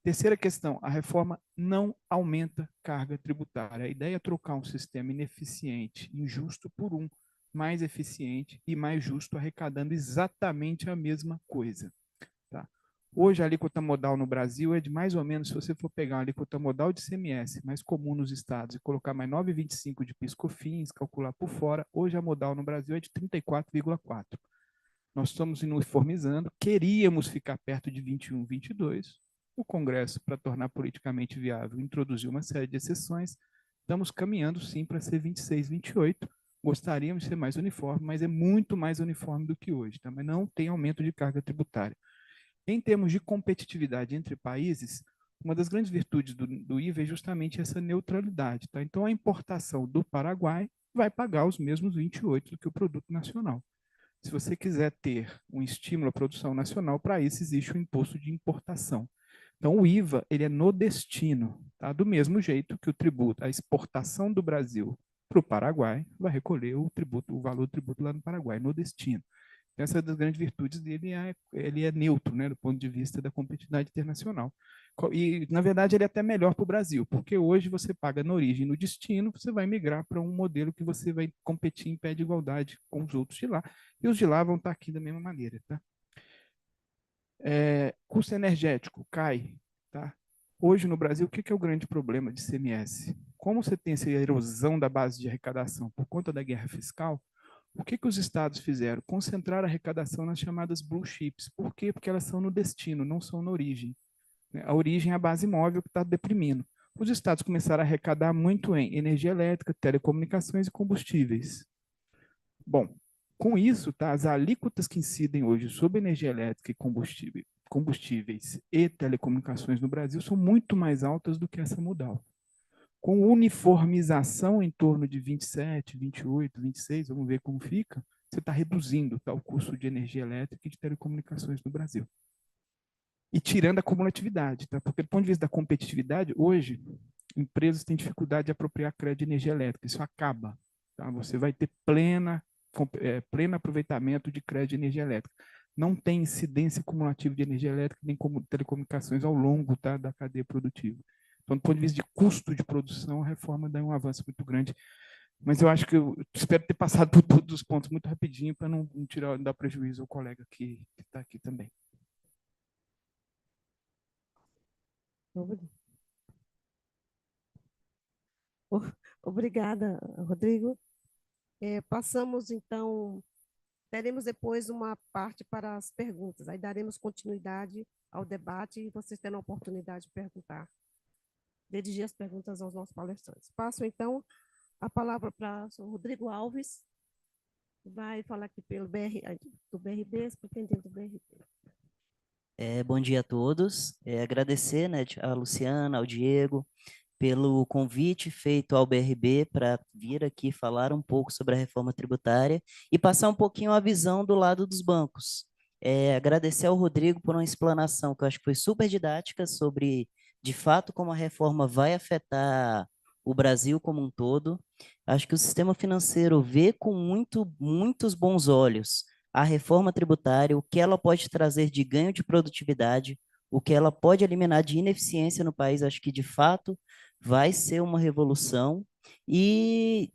Terceira questão, a reforma não aumenta carga tributária. A ideia é trocar um sistema ineficiente, injusto, por um mais eficiente e mais justo, arrecadando exatamente a mesma coisa. Tá? Hoje, a alíquota modal no Brasil é de mais ou menos, se você for pegar a alíquota modal de ICMS, mais comum nos estados, e colocar mais 9,25 de PIS/COFINS, calcular por fora, hoje a modal no Brasil é de 34,4. Nós estamos uniformizando, queríamos ficar perto de 21, 22. O Congresso, para tornar politicamente viável, introduziu uma série de exceções. Estamos caminhando, sim, para ser 26, 28. Gostaríamos de ser mais uniforme, mas é muito mais uniforme do que hoje. Tá? Mas não tem aumento de carga tributária. Em termos de competitividade entre países, uma das grandes virtudes do IVA é justamente essa neutralidade. Tá? Então, a importação do Paraguai vai pagar os mesmos 28 do que o produto nacional. Se você quiser ter um estímulo à produção nacional, para isso existe o imposto de importação. Então, o IVA ele é no destino, tá? Do mesmo jeito que o tributo, a exportação do Brasil para o Paraguai vai recolher o tributo, o valor do tributo lá no Paraguai, no destino. Então, essa é das grandes virtudes dele, ele é neutro, né, do ponto de vista da competitividade internacional. E, na verdade, ele é até melhor para o Brasil, porque hoje você paga na origem e no destino, você vai migrar para um modelo que você vai competir em pé de igualdade com os outros de lá, e os de lá vão estar aqui da mesma maneira. Tá? Custo energético cai. Tá? Hoje, no Brasil, o que é o grande problema de ICMS? Como você tem essa erosão da base de arrecadação por conta da guerra fiscal, o que os estados fizeram? Concentrar a arrecadação nas chamadas blue chips. Por quê? Porque elas são no destino, não são na origem. A origem é a base móvel que está deprimindo. Os estados começaram a arrecadar muito em energia elétrica, telecomunicações e combustíveis. Bom, com isso, tá, as alíquotas que incidem hoje sobre energia elétrica e combustíveis e telecomunicações no Brasil são muito mais altas do que essa modal. Com uniformização em torno de 27, 28, 26, vamos ver como fica, você está reduzindo tá, o custo de energia elétrica e de telecomunicações no Brasil. E tirando a cumulatividade, tá? Porque do ponto de vista da competitividade, hoje, empresas têm dificuldade de apropriar crédito de energia elétrica. Isso acaba. Tá? Você vai ter pleno aproveitamento de crédito de energia elétrica. Não tem incidência cumulativa de energia elétrica nem como telecomunicações ao longo tá, da cadeia produtiva. Então, do ponto de vista de custo de produção, a reforma dá um avanço muito grande. Mas eu acho que eu espero ter passado por todos os pontos muito rapidinho para não dar prejuízo ao colega que está aqui também. Obrigada, Rodrigo. Passamos, então, teremos depois uma parte para as perguntas. Aí daremos continuidade ao debate e vocês terão a oportunidade de perguntar, dirigir as perguntas aos nossos palestrantes. Passo, então, a palavra para o senhor Rodrigo Alves, que vai falar aqui pelo do BRB, superintendente do BRB. Bom dia a todos. Agradecer, né, a Luciana, ao Diego, pelo convite feito ao BRB para vir aqui falar um pouco sobre a reforma tributária e passar um pouquinho a visão do lado dos bancos. Agradecer ao Rodrigo por uma explanação que eu acho que foi super didática sobre, de fato, como a reforma vai afetar o Brasil como um todo. Acho que o sistema financeiro vê com muitos bons olhos a reforma tributária, o que ela pode trazer de ganho de produtividade, o que ela pode eliminar de ineficiência no país. Acho que, de fato, vai ser uma revolução e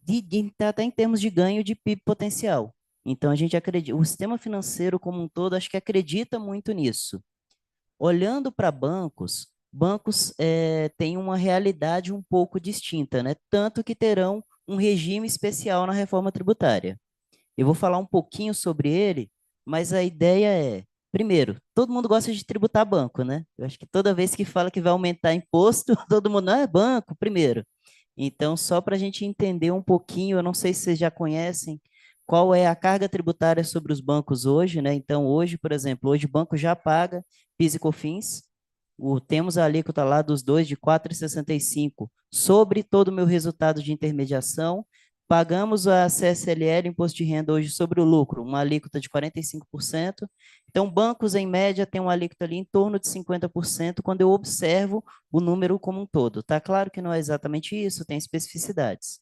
até em termos de ganho de PIB potencial. Então, a gente acredita, o sistema financeiro como um todo, acho que acredita muito nisso. Olhando para bancos, têm uma realidade um pouco distinta, né? Tanto que terão um regime especial na reforma tributária. Eu vou falar um pouquinho sobre ele, mas a ideia é, primeiro, todo mundo gosta de tributar banco, né? Eu acho que toda vez que fala que vai aumentar imposto, todo mundo, não é banco, primeiro. Então, só para a gente entender um pouquinho, eu não sei se vocês já conhecem qual é a carga tributária sobre os bancos hoje, né? Então, hoje, por exemplo, hoje o banco já paga PIS e COFINS, temos a alíquota lá dos dois de 4,65 sobre todo o meu resultado de intermediação. Pagamos a CSLL, Imposto de Renda, hoje sobre o lucro, uma alíquota de 45%. Então, bancos, em média, têm uma alíquota ali em torno de 50% quando eu observo o número como um todo. Tá claro que não é exatamente isso, tem especificidades.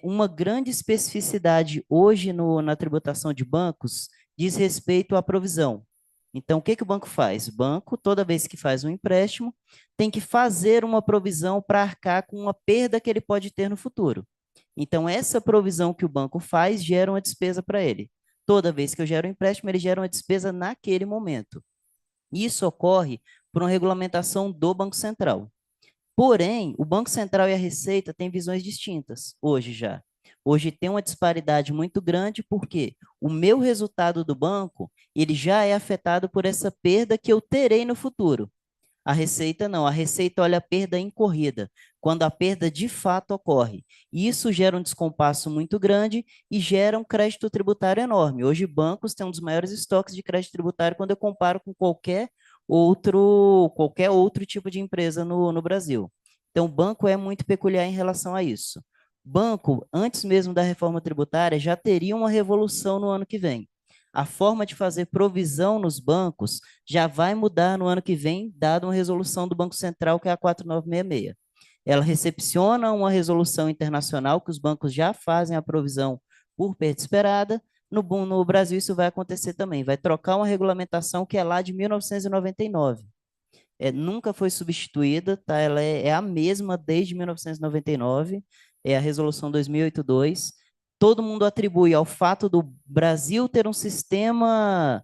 Uma grande especificidade hoje na tributação de bancos diz respeito à provisão. Então, o que o banco faz? O banco, toda vez que faz um empréstimo, tem que fazer uma provisão para arcar com uma perda que ele pode ter no futuro. Então, essa provisão que o banco faz gera uma despesa para ele. Toda vez que eu gero um empréstimo, ele gera uma despesa naquele momento. Isso ocorre por uma regulamentação do Banco Central. Porém, o Banco Central e a Receita têm visões distintas hoje já. Hoje tem uma disparidade muito grande porque o meu resultado do banco, ele já é afetado por essa perda que eu terei no futuro. A Receita não, a Receita olha a perda incorrida, quando a perda de fato ocorre. E isso gera um descompasso muito grande e gera um crédito tributário enorme. Hoje, bancos têm um dos maiores estoques de crédito tributário quando eu comparo com qualquer outro tipo de empresa no Brasil. Então, o banco é muito peculiar em relação a isso. Banco, antes mesmo da reforma tributária, já teria uma revolução no ano que vem. A forma de fazer provisão nos bancos já vai mudar no ano que vem, dada uma resolução do Banco Central, que é a 4966. Ela recepciona uma resolução internacional que os bancos já fazem a provisão por perda esperada. No Brasil, isso vai acontecer também. Vai trocar uma regulamentação que é lá de 1999. Nunca foi substituída, tá? Ela é a mesma desde 1999, é a resolução 2082. Todo mundo atribui ao fato do Brasil ter um sistema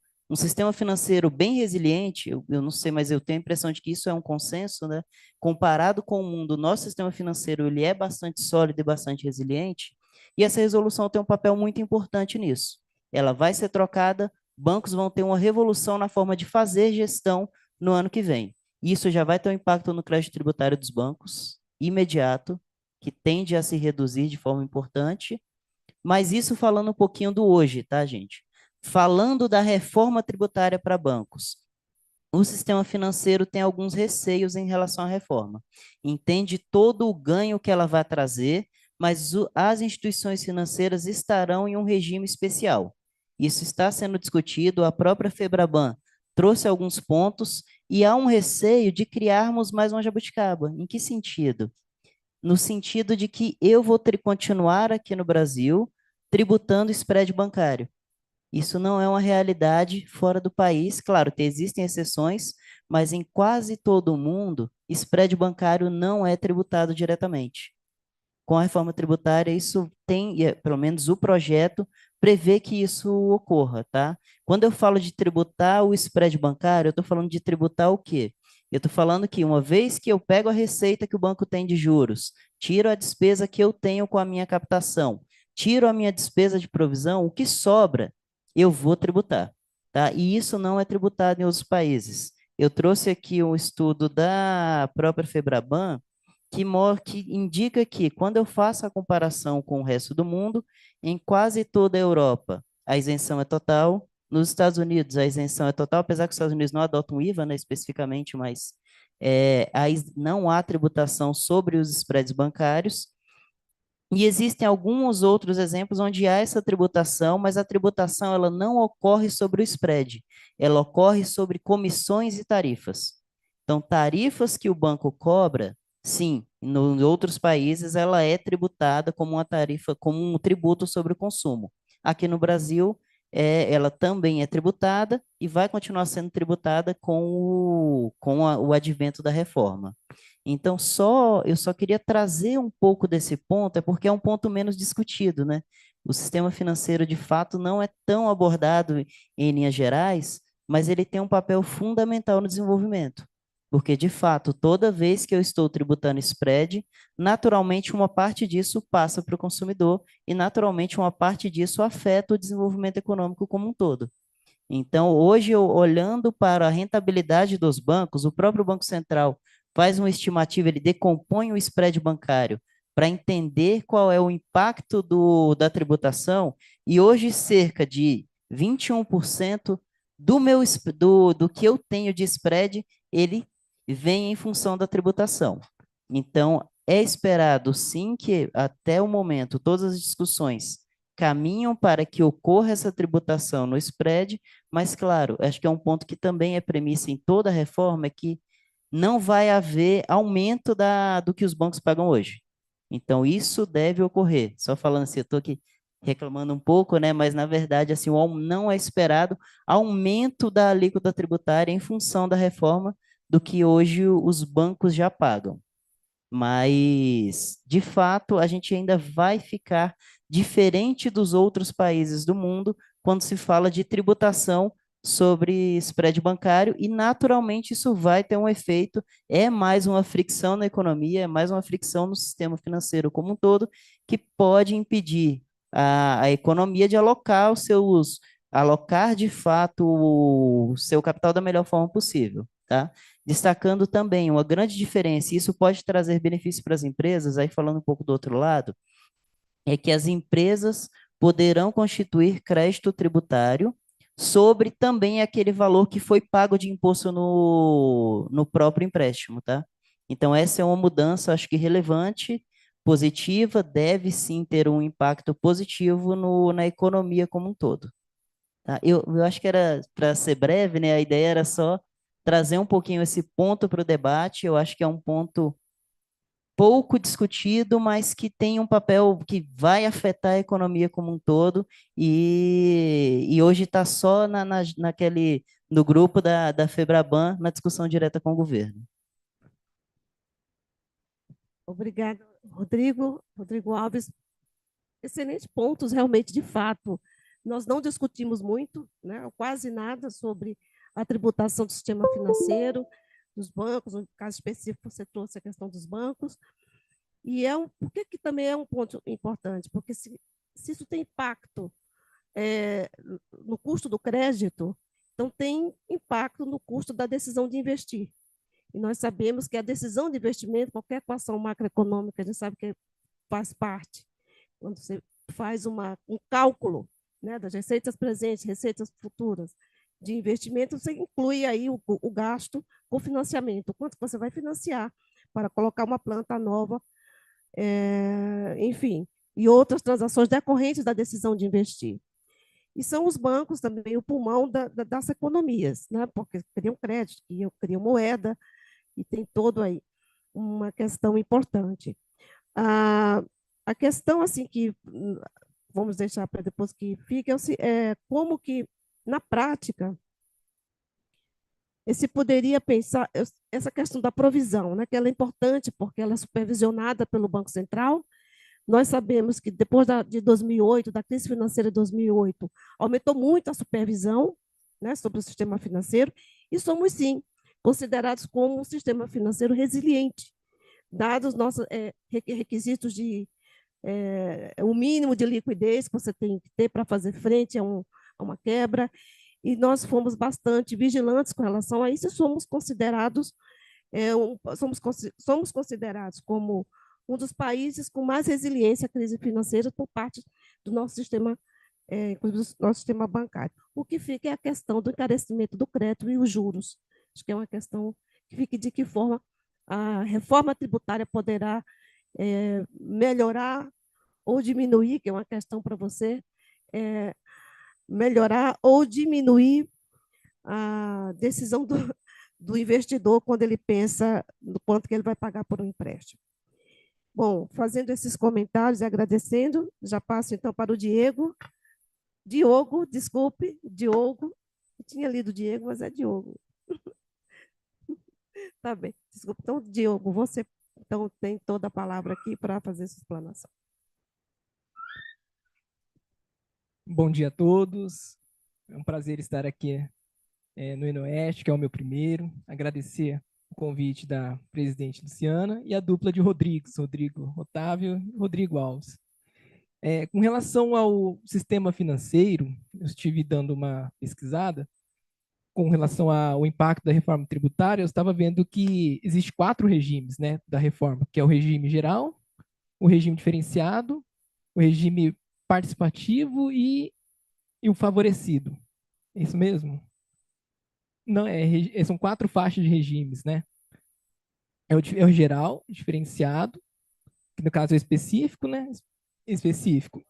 financeiro bem resiliente. Eu não sei, mas eu tenho a impressão de que isso é um consenso, né? Comparado com o mundo, o nosso sistema financeiro ele é bastante sólido e bastante resiliente, e essa resolução tem um papel muito importante nisso. Ela vai ser trocada, bancos vão ter uma revolução na forma de fazer gestão no ano que vem. Isso já vai ter um impacto no crédito tributário dos bancos, imediato, que tende a se reduzir de forma importante, mas isso falando um pouquinho do hoje, tá, gente? Falando da reforma tributária para bancos, o sistema financeiro tem alguns receios em relação à reforma. Entende todo o ganho que ela vai trazer, mas as instituições financeiras estarão em um regime especial. Isso está sendo discutido, a própria Febraban trouxe alguns pontos e há um receio de criarmos mais uma jabuticaba. Em que sentido? No sentido de que eu vou continuar aqui no Brasil tributando spread bancário. Isso não é uma realidade fora do país. Claro, existem exceções, mas em quase todo o mundo, spread bancário não é tributado diretamente. Com a reforma tributária, isso tem, pelo menos o projeto, prevê que isso ocorra, tá? Quando eu falo de tributar o spread bancário, eu estou falando de tributar o quê? Eu estou falando que uma vez que eu pego a receita que o banco tem de juros, tiro a despesa que eu tenho com a minha captação, tiro a minha despesa de provisão, o que sobra, eu vou tributar, tá? E isso não é tributado em outros países. Eu trouxe aqui um estudo da própria Febraban que indica que, quando eu faço a comparação com o resto do mundo, em quase toda a Europa, a isenção é total. Nos Estados Unidos, a isenção é total, apesar que os Estados Unidos não adotam IVA, né, especificamente, mas não há tributação sobre os spreads bancários. E existem alguns outros exemplos onde há essa tributação, mas a tributação ela não ocorre sobre o spread, ela ocorre sobre comissões e tarifas. Então, tarifas que o banco cobra, sim, em outros países ela é tributada como uma tarifa, como um tributo sobre o consumo. Aqui no Brasil, ela também é tributada e vai continuar sendo tributada com o advento da reforma. Então, eu só queria trazer um pouco desse ponto, é porque é um ponto menos discutido, né? O sistema financeiro, de fato, não é tão abordado em linhas gerais, mas ele tem um papel fundamental no desenvolvimento. Porque, de fato, toda vez que eu estou tributando spread, naturalmente uma parte disso passa para o consumidor e, naturalmente, uma parte disso afeta o desenvolvimento econômico como um todo. Então, hoje, olhando para a rentabilidade dos bancos, o próprio Banco Central faz uma estimativa, ele decompõe o spread bancário para entender qual é o impacto da tributação, e hoje cerca de 21% do que eu tenho de spread, ele vem em função da tributação. Então, é esperado, sim, que até o momento todas as discussões caminham para que ocorra essa tributação no spread, mas, claro, acho que é um ponto que também é premissa em toda a reforma, é que não vai haver aumento do que os bancos pagam hoje. Então, isso deve ocorrer. Só falando assim, eu estou aqui reclamando um pouco, né? Mas, na verdade, assim, não é esperado aumento da alíquota tributária em função da reforma do que hoje os bancos já pagam. Mas, de fato, a gente ainda vai ficar diferente dos outros países do mundo quando se fala de tributação sobre spread bancário, e naturalmente isso vai ter um efeito, é mais uma fricção na economia, é mais uma fricção no sistema financeiro como um todo, que pode impedir a economia de alocar de fato o seu capital da melhor forma possível, tá? Destacando também uma grande diferença, e isso pode trazer benefício para as empresas, aí falando um pouco do outro lado, é que as empresas poderão constituir crédito tributário sobre também aquele valor que foi pago de imposto no próprio empréstimo, tá? Então, essa é uma mudança, acho que relevante, positiva, deve sim ter um impacto positivo na economia como um todo. Tá? Eu acho que era, para ser breve, né? A ideia era só trazer um pouquinho esse ponto para o debate. Eu acho que é um ponto pouco discutido, mas que tem um papel que vai afetar a economia como um todo, e hoje está só no grupo da Febraban, na discussão direta com o governo. Obrigada, Rodrigo. Rodrigo Alves. Excelentes pontos, realmente, de fato. Nós não discutimos muito, né, quase nada sobre a tributação do sistema financeiro, dos bancos, no caso específico, você trouxe a questão dos bancos. E por que também é um ponto importante? Porque se isso tem impacto no custo do crédito, então tem impacto no custo da decisão de investir. E nós sabemos que a decisão de investimento, qualquer equação macroeconômica, a gente sabe que faz parte. Quando você faz um cálculo, né, das receitas presentes, receitas futuras de investimento, você inclui aí o gasto com financiamento, quanto você vai financiar para colocar uma planta nova, enfim, e outras transações decorrentes da decisão de investir. E são os bancos também o pulmão das economias, né, porque criam crédito, criam moeda, e tem todo aí uma questão importante. A questão, assim, que vamos deixar para depois que fique, é como que, na prática, se poderia pensar essa questão da provisão, né, que ela é importante porque ela é supervisionada pelo Banco Central. Nós sabemos que depois de 2008, da crise financeira de 2008, aumentou muito a supervisão, né, sobre o sistema financeiro, e somos, sim, considerados como um sistema financeiro resiliente, dados nossos requisitos de o mínimo de liquidez que você tem que ter para fazer frente a uma quebra, e nós fomos bastante vigilantes com relação a isso, e somos considerados somos considerados como um dos países com mais resiliência à crise financeira por parte do nosso sistema, inclusive do nosso sistema bancário. O que fica é a questão do encarecimento do crédito e os juros. Acho que é uma questão que fica de que forma a reforma tributária poderá melhorar ou diminuir, que é uma questão para você, melhorar ou diminuir a decisão do investidor quando ele pensa no quanto que ele vai pagar por um empréstimo. Bom, fazendo esses comentários e agradecendo, já passo então para o Diogo. Diogo, desculpe, Diogo. Eu tinha lido Diego, mas é Diogo. Tá bem, desculpe. Então, Diogo, você então, tem toda a palavra aqui para fazer essa explanação. Bom dia a todos. É um prazer estar aqui no Enoeste, que é o meu primeiro. Agradecer o convite da presidente Luciana e a dupla de Rodrigo Otávio e Rodrigo Alves. Com relação ao sistema financeiro, eu estive dando uma pesquisada com relação ao impacto da reforma tributária. Eu estava vendo que existe 4 regimes, né, da reforma, que é o regime geral, o regime diferenciado, o regime participativo e o favorecido. É isso mesmo? Não, são 4 faixas de regimes, né? É o geral, diferenciado, que no caso é específico, né? Específico.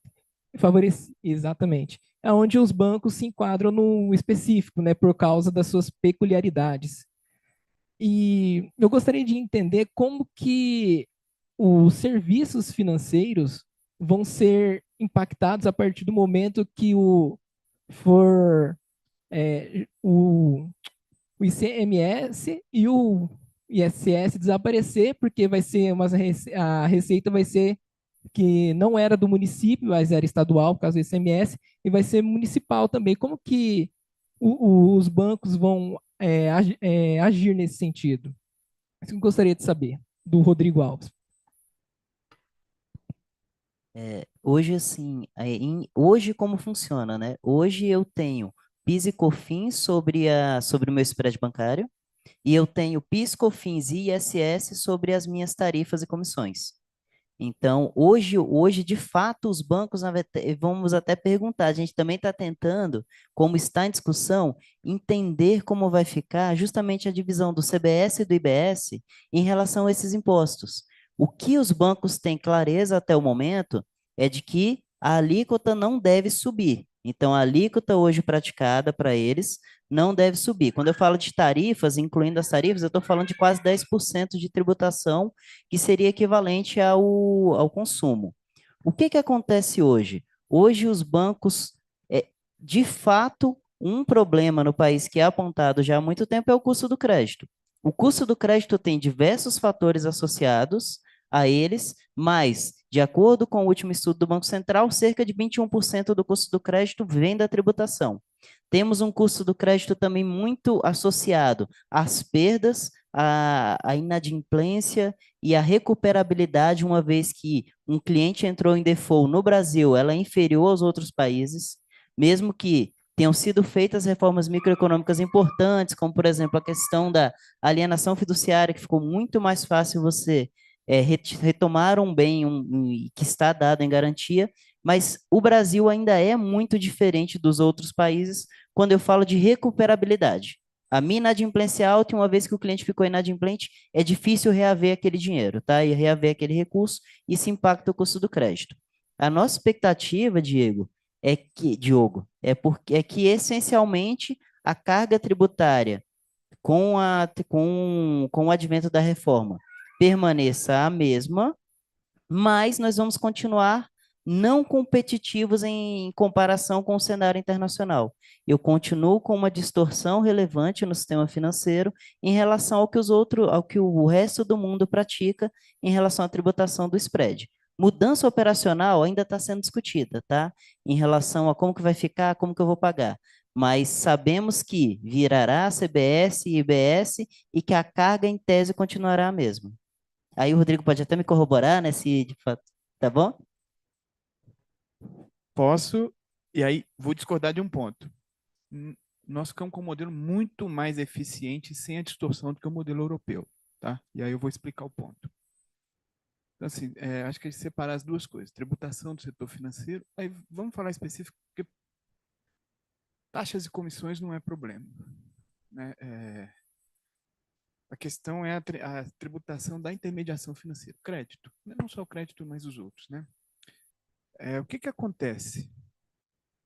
Favorecido, exatamente. É onde os bancos se enquadram no específico, né? Por causa das suas peculiaridades. E eu gostaria de entender como que os serviços financeiros vão ser impactados a partir do momento que o ICMS e o ISS desaparecer, porque vai ser a receita vai ser que não era do município, mas era estadual, por causa do ICMS, e vai ser municipal também. Como que os bancos vão agir nesse sentido? Isso que eu gostaria de saber, do Rodrigo Alves. Hoje, assim, hoje como funciona, né? Hoje eu tenho PIS e COFINS sobre o meu spread bancário, e eu tenho PIS, COFINS e ISS sobre as minhas tarifas e comissões. Então, hoje, de fato, os bancos, vamos até perguntar, a gente também está tentando, como está em discussão, entender como vai ficar justamente a divisão do CBS e do IBS em relação a esses impostos. O que os bancos têm clareza até o momento é de que a alíquota não deve subir. Então, a alíquota hoje praticada para eles não deve subir. Quando eu falo de tarifas, incluindo as tarifas, eu estou falando de quase 10% de tributação, que seria equivalente ao consumo. O que acontece hoje? Hoje os bancos, de fato, um problema no país que é apontado já há muito tempo é o custo do crédito. O custo do crédito tem diversos fatores associados a eles, mas, de acordo com o último estudo do Banco Central, cerca de 21% do custo do crédito vem da tributação. Temos um custo do crédito também muito associado às perdas, à inadimplência e à recuperabilidade, uma vez que um cliente entrou em default no Brasil, ela é inferior aos outros países, mesmo que tenham sido feitas reformas microeconômicas importantes, como, por exemplo, a questão da alienação fiduciária, que ficou muito mais fácil você retomar um bem que está dado em garantia, mas o Brasil ainda é muito diferente dos outros países quando eu falo de recuperabilidade. A minha inadimplência é alta, e uma vez que o cliente ficou inadimplente, é difícil reaver aquele dinheiro, tá? E reaver aquele recurso, isso impacta o custo do crédito. A nossa expectativa, Diogo, é que essencialmente a carga tributária com o advento da reforma permaneça a mesma, mas nós vamos continuar não competitivos em comparação com o cenário internacional. Eu continuo com uma distorção relevante no sistema financeiro em relação ao que o resto do mundo pratica em relação à tributação do spread. Mudança operacional ainda está sendo discutida, tá? Em relação a como que vai ficar, como que eu vou pagar. mas sabemos que virará CBS e IBS e que a carga em tese continuará a mesma. Aí o Rodrigo pode até me corroborar, né, se de fato, tá bom? Posso, e aí vou discordar de um ponto. Nós ficamos com um modelo muito mais eficiente sem a distorção do que o modelo europeu, tá? E aí eu vou explicar o ponto. Então, assim, acho que a gente separar as duas coisas, tributação do setor financeiro, aí vamos falar específico, porque taxas e comissões não é problema, né? A questão é a tributação da intermediação financeira, crédito, não só o crédito, mas os outros, né? O que que acontece?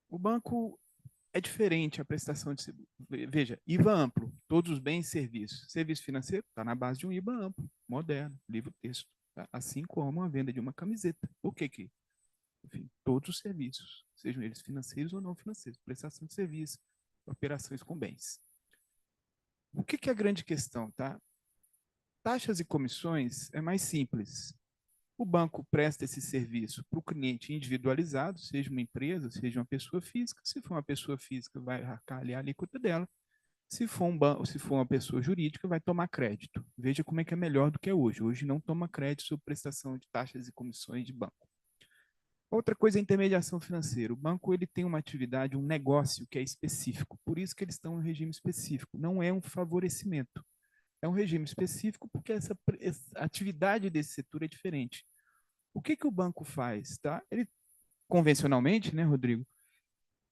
O banco é diferente a prestação de serviço. Veja, IVA amplo, todos os bens e serviços. Serviço financeiro está na base de um IVA amplo, moderno, livro-texto. Tá? Assim como a venda de uma camiseta. Por que que? Enfim, todos os serviços, sejam eles financeiros ou não financeiros, prestação de serviço, operações com bens. O que que é a grande questão, tá? Taxas e comissões é mais simples. O banco presta esse serviço para o cliente individualizado, seja uma empresa, seja uma pessoa física. Se for uma pessoa física, vai arcar ali a alíquota dela. Se for um banco, se for uma pessoa jurídica, vai tomar crédito. Veja como é que é melhor do que é hoje. Hoje não toma crédito sobre prestação de taxas e comissões de banco. Outra coisa é a intermediação financeira. O banco ele tem uma atividade, um negócio que é específico. Por isso que eles estão em regime específico. Não é um favorecimento. É um regime específico porque essa atividade desse setor é diferente. O que que o banco faz? Tá? Ele, convencionalmente, né, Rodrigo?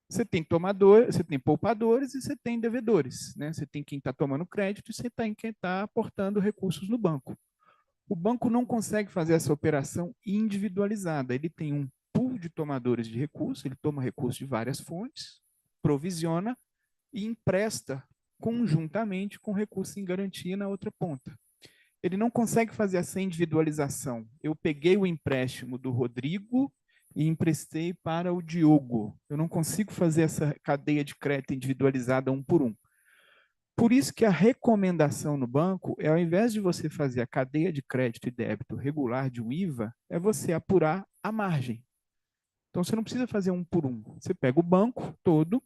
Você tem você tem poupadores e você tem devedores. Né? Você tem quem está tomando crédito e você tem quem está aportando recursos no banco. O banco não consegue fazer essa operação individualizada. Ele tem um pool de tomadores de recursos, ele toma recursos de várias fontes, provisiona e empresta conjuntamente com recurso em garantia na outra ponta. Ele não consegue fazer essa individualização. Eu peguei o empréstimo do Rodrigo e emprestei para o Diogo. Eu não consigo fazer essa cadeia de crédito individualizada um por um. Por isso que a recomendação no banco é, ao invés de você fazer a cadeia de crédito e débito regular de um IVA, é você apurar a margem. Então, você não precisa fazer um por um. Você pega o banco todo,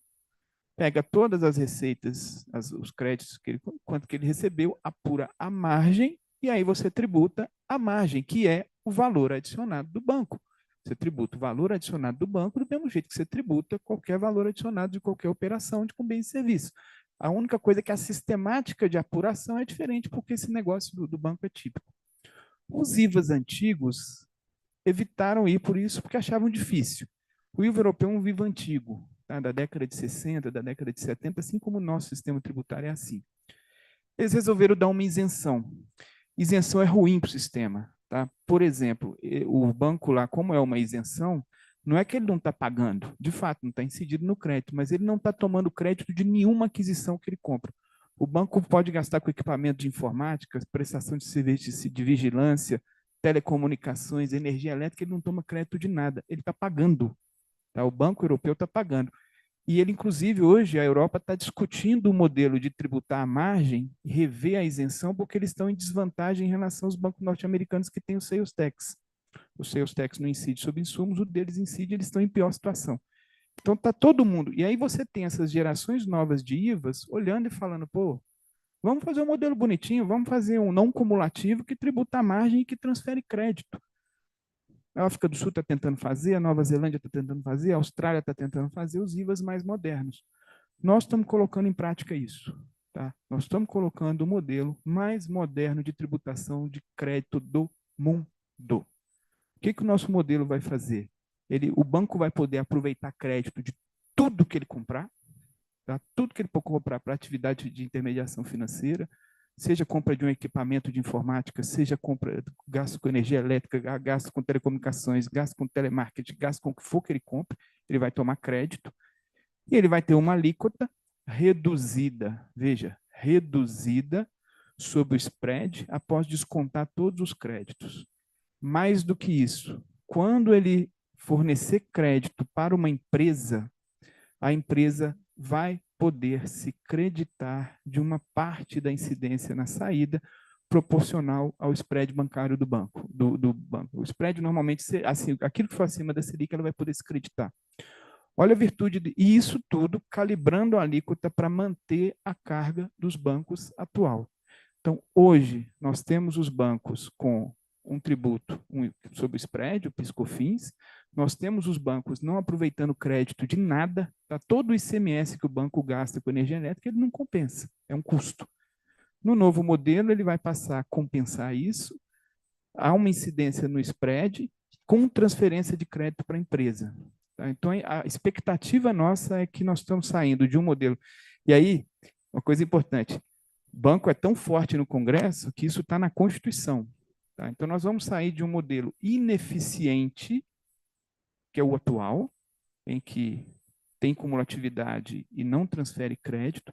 pega todas as receitas, os créditos, quanto que ele recebeu, apura a margem, e aí você tributa a margem, que é o valor adicionado do banco. Você tributa o valor adicionado do banco do mesmo jeito que você tributa qualquer valor adicionado de qualquer operação com bens e serviços. A única coisa é que a sistemática de apuração é diferente, porque esse negócio do banco é típico. Os IVAs antigos evitaram ir por isso, porque achavam difícil. O IVA europeu é um IVA antigo, tá? Da década de 60, da década de 70, assim como o nosso sistema tributário é assim. Eles resolveram dar uma isenção. Isenção é ruim para o sistema. Tá? Por exemplo, o banco lá, como é uma isenção, não é que ele não está pagando, de fato, não está incidido no crédito, mas ele não está tomando crédito de nenhuma aquisição que ele compra. O banco pode gastar com equipamento de informática, prestação de serviços de vigilância, telecomunicações, energia elétrica, ele não toma crédito de nada, ele está pagando. Tá? O Banco Europeu está pagando. E ele, inclusive, hoje, a Europa está discutindo o modelo de tributar a margem e rever a isenção, porque eles estão em desvantagem em relação aos bancos norte-americanos que têm o sales tax. O sales tax não incide sobre insumos, o deles incide, eles estão em pior situação. Então, está todo mundo. E aí você tem essas gerações novas de IVAs olhando e falando, pô, vamos fazer um modelo bonitinho, vamos fazer um não cumulativo que tributa a margem e que transfere crédito. A África do Sul está tentando fazer, a Nova Zelândia está tentando fazer, a Austrália está tentando fazer os IVAs mais modernos. Nós estamos colocando em prática isso. Tá? Nós estamos colocando o modelo mais moderno de tributação de crédito do mundo. O que, que o nosso modelo vai fazer? O banco vai poder aproveitar crédito de tudo que ele comprar, tá? Tudo que ele for comprar para atividade de intermediação financeira, seja compra de um equipamento de informática, seja compra, gasto com energia elétrica, gasto com telecomunicações, gasto com telemarketing, gasto com o que for que ele compre, ele vai tomar crédito e ele vai ter uma alíquota reduzida, veja, reduzida sobre o spread após descontar todos os créditos. Mais do que isso, quando ele fornecer crédito para uma empresa, a empresa vai poder se creditar de uma parte da incidência na saída proporcional ao spread bancário do banco. Do banco. O spread normalmente, assim, aquilo que for acima da Selic, ela vai poder se creditar. Olha a virtude, e isso tudo calibrando a alíquota para manter a carga dos bancos atual. Então, hoje, nós temos os bancos com um tributo sobre o spread, o PIS/COFINS, nós temos os bancos não aproveitando crédito de nada, tá? Todo o ICMS que o banco gasta com energia elétrica, ele não compensa, é um custo. No novo modelo, ele vai passar a compensar isso, há uma incidência no spread, com transferência de crédito para a empresa. Tá? Então, a expectativa nossa é que nós estamos saindo de um modelo. E aí, uma coisa importante, banco é tão forte no Congresso que isso está na Constituição. Tá? Então, nós vamos sair de um modelo ineficiente, que é o atual, em que tem cumulatividade e não transfere crédito,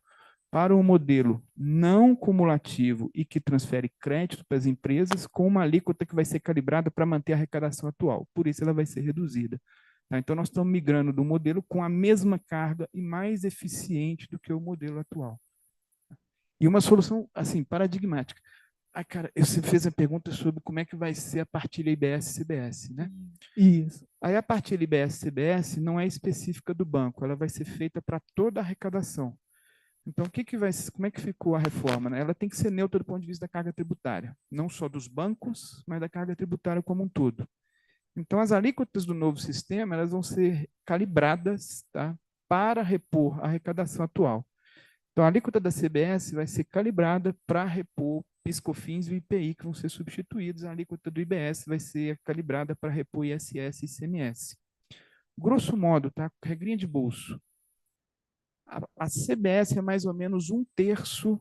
para um modelo não cumulativo e que transfere crédito para as empresas com uma alíquota que vai ser calibrada para manter a arrecadação atual. Por isso, ela vai ser reduzida. Tá? Então, nós estamos migrando do modelo com a mesma carga e mais eficiente do que o modelo atual. E uma solução, assim, paradigmática. Ah, cara, você fez a pergunta sobre como é que vai ser a partilha IBS-CBS, né? Isso. Aí a partilha IBS-CBS não é específica do banco, ela vai ser feita para toda a arrecadação. Então, como é que ficou a reforma? Né? Ela tem que ser neutra do ponto de vista da carga tributária, não só dos bancos, mas da carga tributária como um todo. Então, as alíquotas do novo sistema elas vão ser calibradas, tá, para repor a arrecadação atual. Então, a alíquota da CBS vai ser calibrada para repor PIS/COFINS e o IPI, que vão ser substituídos. A alíquota do IBS vai ser calibrada para repor ISS e ICMS. Grosso modo, tá? Regrinha de bolso. A CBS é mais ou menos 1/3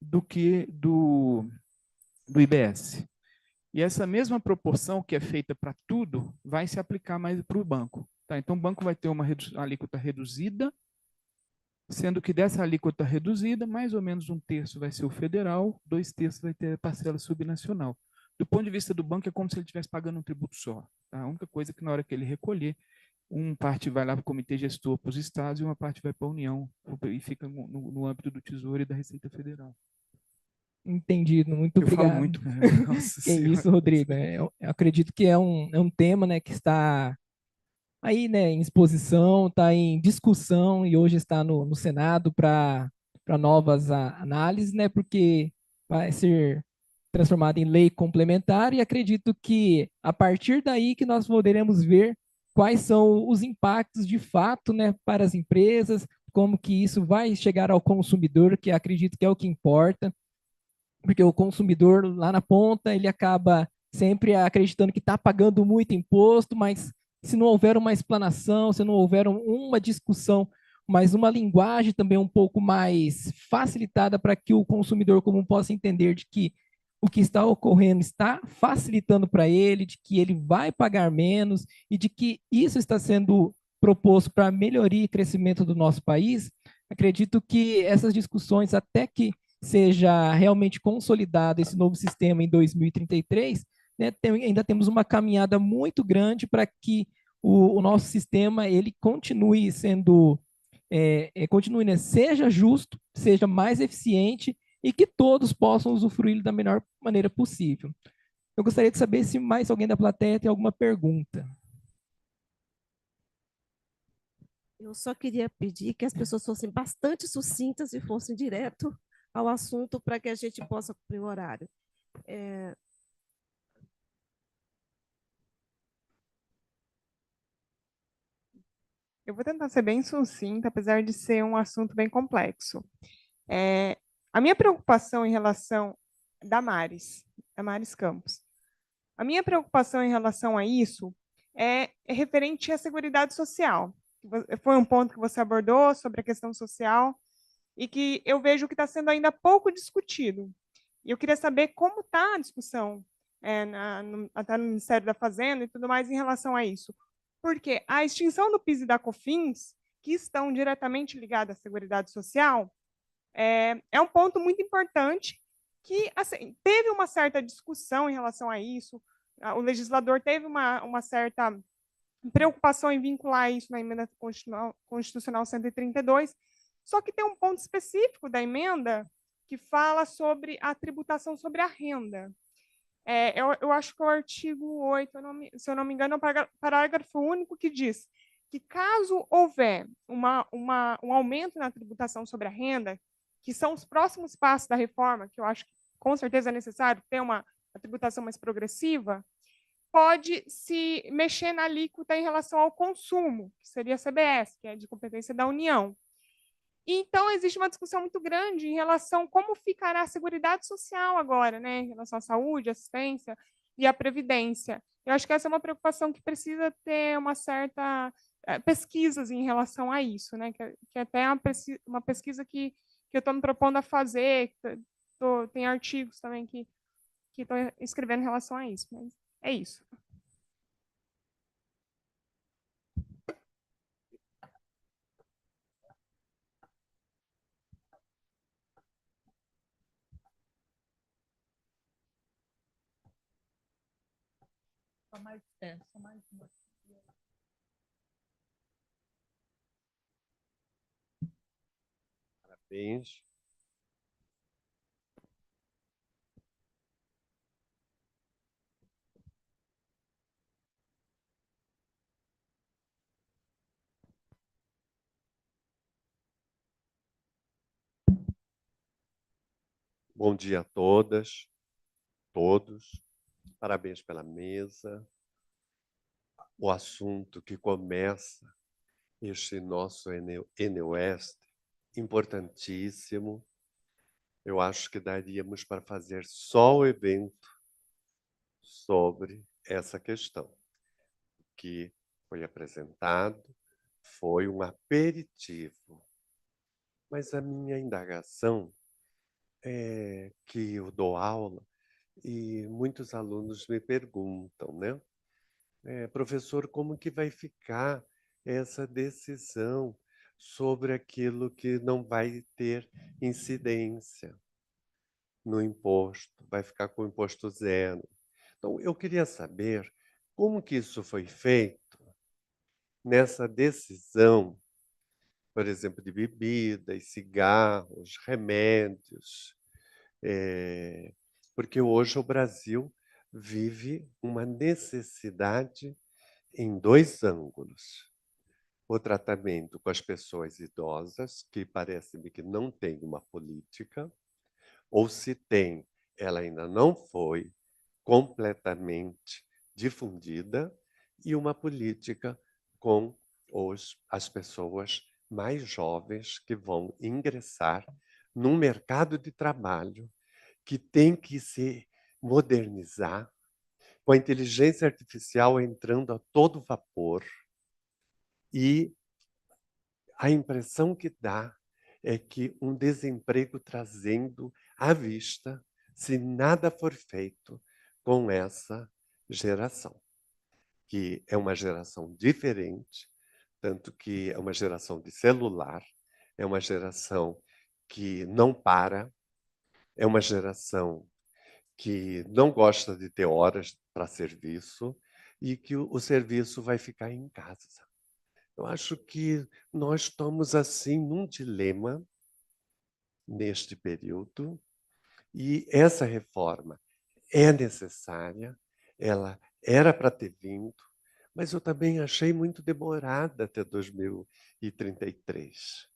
do que do IBS. E essa mesma proporção que é feita para tudo vai se aplicar mais para o banco. Tá? Então, o banco vai ter uma alíquota reduzida, sendo que dessa alíquota reduzida, mais ou menos 1/3 vai ser o federal, 2/3 vai ter a parcela subnacional. Do ponto de vista do banco, é como se ele estivesse pagando um tributo só. Tá? A única coisa é que na hora que ele recolher, uma parte vai lá para o comitê gestor para os estados e uma parte vai para a União e fica no âmbito do Tesouro e da Receita Federal. Entendido, muito Eu falo obrigado. muito, cara. Nossa Que Senhora. isso, Rodrigo. Eu acredito que é um tema, né, que está aí, né, em exposição, está em discussão e hoje está no Senado para novas análises, né, porque vai ser transformado em lei complementar e acredito que a partir daí que nós poderemos ver quais são os impactos de fato, né, para as empresas, como que isso vai chegar ao consumidor, que acredito que é o que importa, porque o consumidor lá na ponta, ele acaba sempre acreditando que está pagando muito imposto, mas se não houver uma explanação, se não houver uma discussão, mas uma linguagem também um pouco mais facilitada para que o consumidor comum possa entender de que o que está ocorrendo está facilitando para ele, de que ele vai pagar menos e de que isso está sendo proposto para melhoria e crescimento do nosso país, acredito que essas discussões, até que seja realmente consolidado esse novo sistema em 2033, né, ainda temos uma caminhada muito grande para que o nosso sistema ele continue sendo, continue, né, seja justo, seja mais eficiente e que todos possam usufruir da melhor maneira possível. Eu gostaria de saber se mais alguém da plateia tem alguma pergunta. Eu só queria pedir que as pessoas fossem bastante sucintas e fossem direto ao assunto para que a gente possa cumprir o horário. Eu vou tentar ser bem sucinta, apesar de ser um assunto bem complexo. A minha preocupação em relação Damares Campos. A minha preocupação em relação a isso é referente à Seguridade Social. Foi um ponto que você abordou sobre a questão social e que eu vejo que está sendo ainda pouco discutido. E eu queria saber como está a discussão até no Ministério da Fazenda e tudo mais em relação a isso. Porque a extinção do PIS e da COFINS, que estão diretamente ligadas à Seguridade Social, é um ponto muito importante que assim, teve uma certa discussão em relação a isso, o legislador teve uma certa preocupação em vincular isso na emenda constitucional 132, só que tem um ponto específico da emenda que fala sobre a tributação sobre a renda. Eu acho que é o artigo 8, se eu não me engano, é o parágrafo único que diz que, caso houver um aumento na tributação sobre a renda, que são os próximos passos da reforma, que eu acho que com certeza é necessário ter uma tributação mais progressiva, pode se mexer na alíquota em relação ao consumo, que seria a CBS, que é de competência da União. Então, existe uma discussão muito grande em relação a como ficará a Seguridade Social agora, né, em relação à saúde, assistência e à Previdência. Eu acho que essa é uma preocupação que precisa ter uma certa pesquisas em relação a isso, né, que até é uma pesquisa que eu estou me propondo a fazer, tem artigos também que estou escrevendo em relação a isso, mas é isso. Só mais uma. Parabéns. Bom dia a todas, todos. Parabéns pela mesa. O assunto que começa este nosso ENEOeste, importantíssimo. Eu acho que daríamos para fazer só o evento sobre essa questão. O que foi apresentado foi um aperitivo. Mas a minha indagação é que eu dou aula e muitos alunos me perguntam, né? Professor, como que vai ficar essa decisão sobre aquilo que não vai ter incidência no imposto, vai ficar com o imposto zero? Então, eu queria saber como que isso foi feito nessa decisão, por exemplo, de bebidas, cigarros, remédios, porque hoje o Brasil vive uma necessidade em dois ângulos. O tratamento com as pessoas idosas, que parece-me que não tem uma política, ou se tem, ela ainda não foi completamente difundida, e uma política com as pessoas mais jovens que vão ingressar num mercado de trabalho que tem que se modernizar, com a inteligência artificial entrando a todo vapor, e a impressão que dá é que um desemprego trazendo à vista, se nada for feito com essa geração, que é uma geração diferente, tanto que é uma geração de celular, é uma geração que não para, é uma geração que não gosta de ter horas para serviço e que o serviço vai ficar em casa. Eu acho que nós estamos, assim, num dilema neste período, e essa reforma é necessária, ela era para ter vindo, mas eu também achei muito demorada até 2033.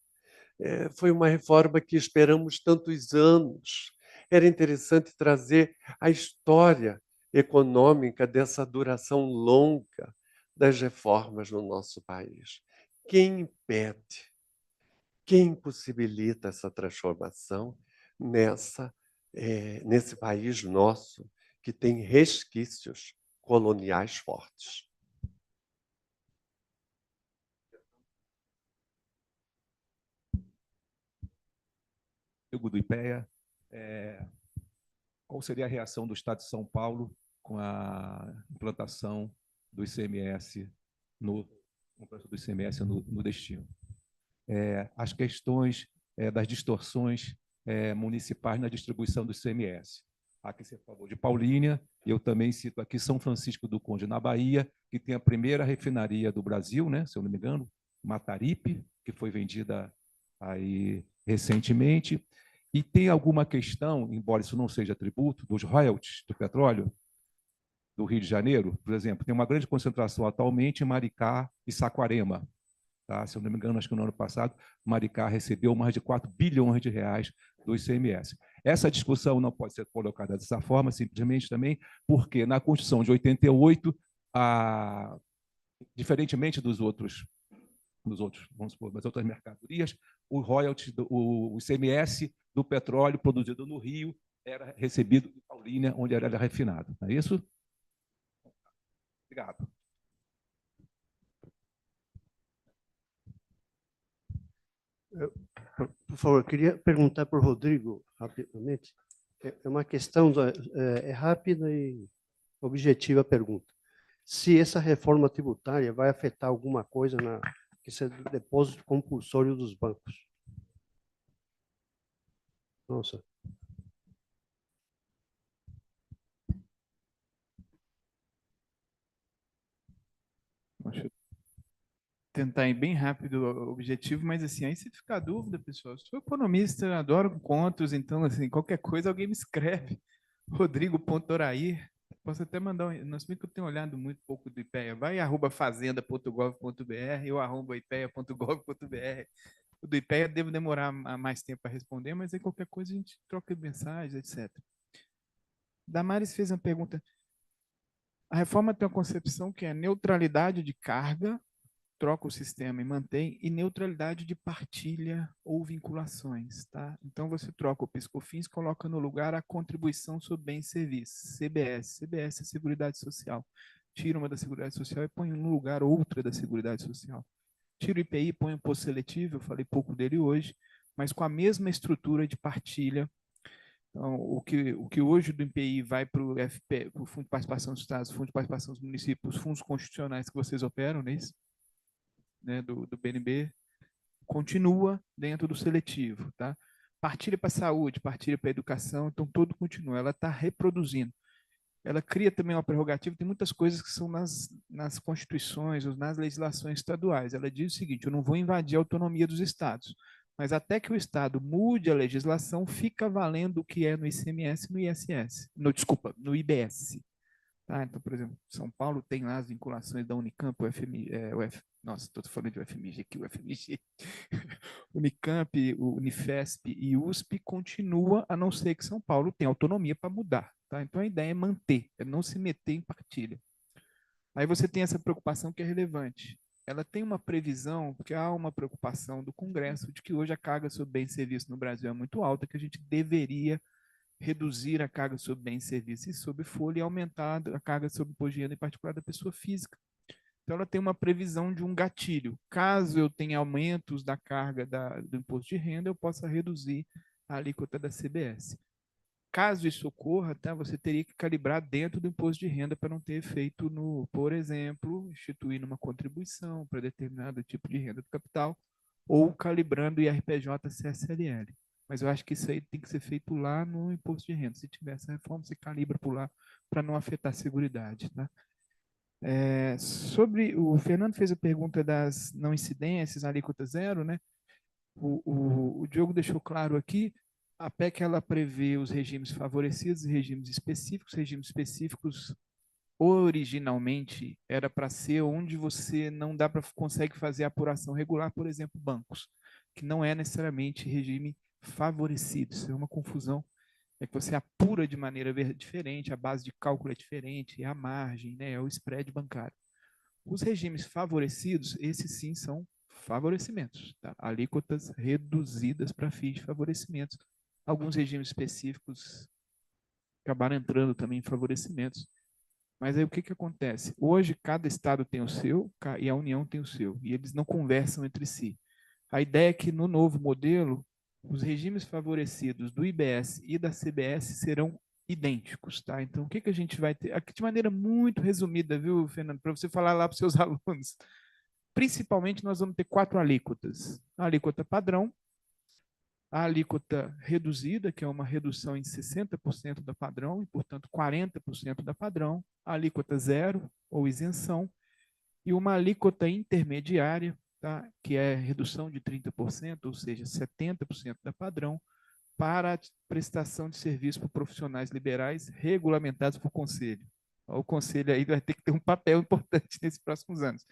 Foi uma reforma que esperamos tantos anos. Era interessante trazer a história econômica dessa duração longa das reformas no nosso país. Quem impede, quem possibilita essa transformação nesse país nosso que tem resquícios coloniais fortes? Do IPEA, qual seria a reação do Estado de São Paulo com a implantação do ICMS no destino? As questões das distorções municipais na distribuição do ICMS. Aqui você falou de Paulínia, eu também cito aqui São Francisco do Conde, na Bahia, que tem a primeira refinaria do Brasil, né, se eu não me engano, Mataripe, que foi vendida aí recentemente. E tem alguma questão, embora isso não seja tributo, dos royalties do petróleo? do Rio de Janeiro, por exemplo, tem uma grande concentração atualmente em Maricá e Saquarema. Tá? Se eu não me engano, acho que no ano passado, Maricá recebeu mais de 4 bilhões de reais do ICMS. Essa discussão não pode ser colocada dessa forma, simplesmente também porque na Constituição de 88, diferentemente dos outros, vamos supor, das outras mercadorias, o royalty, o ICMS do petróleo produzido no Rio era recebido em Paulínia, onde era refinado. Não é isso? Obrigado. Por favor, eu queria perguntar para o Rodrigo, rapidamente. É uma questão, é rápida e objetiva a pergunta. Se essa reforma tributária vai afetar alguma coisa na questão do depósito compulsório dos bancos. Nossa. Deixa eu tentar ir bem rápido o objetivo, mas assim, aí se ficar dúvida, pessoal, eu sou economista, adoro contos, então assim, qualquer coisa alguém me escreve. Rodrigo.orair, posso até mandar, não sei que eu tenho olhado muito pouco do IPEA, vai @fazenda.gov.br ou @ipeia.gov.br. O do IPEA devo demorar mais tempo para responder, mas aí qualquer coisa a gente troca mensagens, etc. Damares fez uma pergunta. A reforma tem uma concepção que é neutralidade de carga, troca o sistema e mantém, e neutralidade de partilha ou vinculações. Tá? Então, você troca o PIS/COFINS, coloca no lugar a contribuição sobre bens e serviços, CBS. CBS é Seguridade Social. Tira uma da Seguridade Social e põe no lugar outra da Seguridade Social. Tira o IPI, põe o imposto seletivo, eu falei pouco dele hoje, mas com a mesma estrutura de partilha. Então, o que hoje do IPI vai para o FP, para o Fundo de Participação dos Estados, Fundo de Participação dos Municípios, os fundos constitucionais que vocês operam, não é isso? Né, do BNB, continua dentro do seletivo. Tá? Partilha para a saúde, partilha para a educação, então todo continua, ela está reproduzindo. Ela cria também uma prerrogativa, tem muitas coisas que são nas constituições ou nas legislações estaduais. Ela diz o seguinte, eu não vou invadir a autonomia dos estados, mas até que o estado mude a legislação, fica valendo o que é no ICMS e no ISS. No IBS. Tá? Então, por exemplo, São Paulo tem lá as vinculações da Unicamp, o FMI, nossa, estou falando de UFMG aqui, o FMG. Unicamp, o Unifesp e USP continua, a não ser que São Paulo tenha autonomia para mudar. Tá? Então, a ideia é manter, é não se meter em partilha. Aí você tem essa preocupação que é relevante. Ela tem uma previsão, porque há uma preocupação do Congresso de que hoje a carga sobre bens e serviços no Brasil é muito alta, que a gente deveria reduzir a carga sobre bens e serviços e sobre folha e aumentar a carga sobre imposto de renda, em particular da pessoa física. Então, ela tem uma previsão de um gatilho. Caso eu tenha aumentos da carga do imposto de renda, eu possa reduzir a alíquota da CBS. Caso isso ocorra, tá, você teria que calibrar dentro do imposto de renda para não ter efeito por exemplo, instituindo uma contribuição para determinado tipo de renda do capital ou calibrando o IRPJ-CSLL. Mas eu acho que isso aí tem que ser feito lá no imposto de renda. Se tiver essa reforma, você calibra por lá para não afetar a seguridade. Tá? O Fernando fez a pergunta das não incidências, alíquota zero, né? O Diogo deixou claro aqui, a PEC ela prevê os regimes favorecidos e regimes específicos. Regimes específicos, originalmente, era para ser onde você não consegue fazer apuração regular, por exemplo, bancos, que não é necessariamente regime favorecido. Isso é uma confusão. É que você apura de maneira diferente, a base de cálculo é diferente, é a margem, né, é o spread bancário. Os regimes favorecidos, esses sim são favorecimentos, tá? Alíquotas reduzidas para fins de favorecimentos. Alguns regimes específicos acabaram entrando também em favorecimentos. Mas aí o que acontece? Hoje, cada estado tem o seu e a União tem o seu, e eles não conversam entre si. A ideia é que no novo modelo, os regimes favorecidos do IBS e da CBS serão idênticos, tá? Então, o que a gente vai ter? Aqui de maneira muito resumida, viu, Fernando, para você falar lá para os seus alunos. Principalmente, nós vamos ter 4 alíquotas. A alíquota padrão, a alíquota reduzida, que é uma redução em 60% da padrão, e, portanto, 40% da padrão, a alíquota zero, ou isenção, e uma alíquota intermediária, tá? Que é redução de 30%, ou seja, 70% da padrão, para a prestação de serviço por profissionais liberais regulamentados por conselho. O conselho aí vai ter que ter um papel importante nesses próximos anos.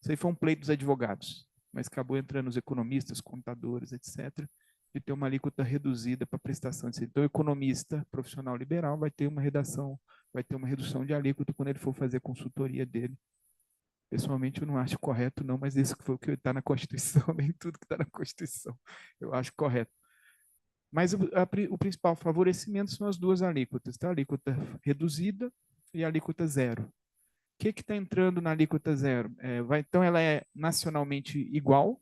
Isso aí foi um pleito dos advogados, mas acabou entrando os economistas, contadores, etc., de ter uma alíquota reduzida para prestação de serviço. Então, o economista profissional liberal vai ter uma redução de alíquota quando ele for fazer a consultoria dele. Pessoalmente, eu não acho correto, não, mas isso foi o que está na Constituição, nem tudo que está na Constituição eu acho correto. Mas o principal favorecimento são as duas alíquotas, tá? A alíquota reduzida e a alíquota zero. O que está entrando na alíquota zero? Então, ela é nacionalmente igual,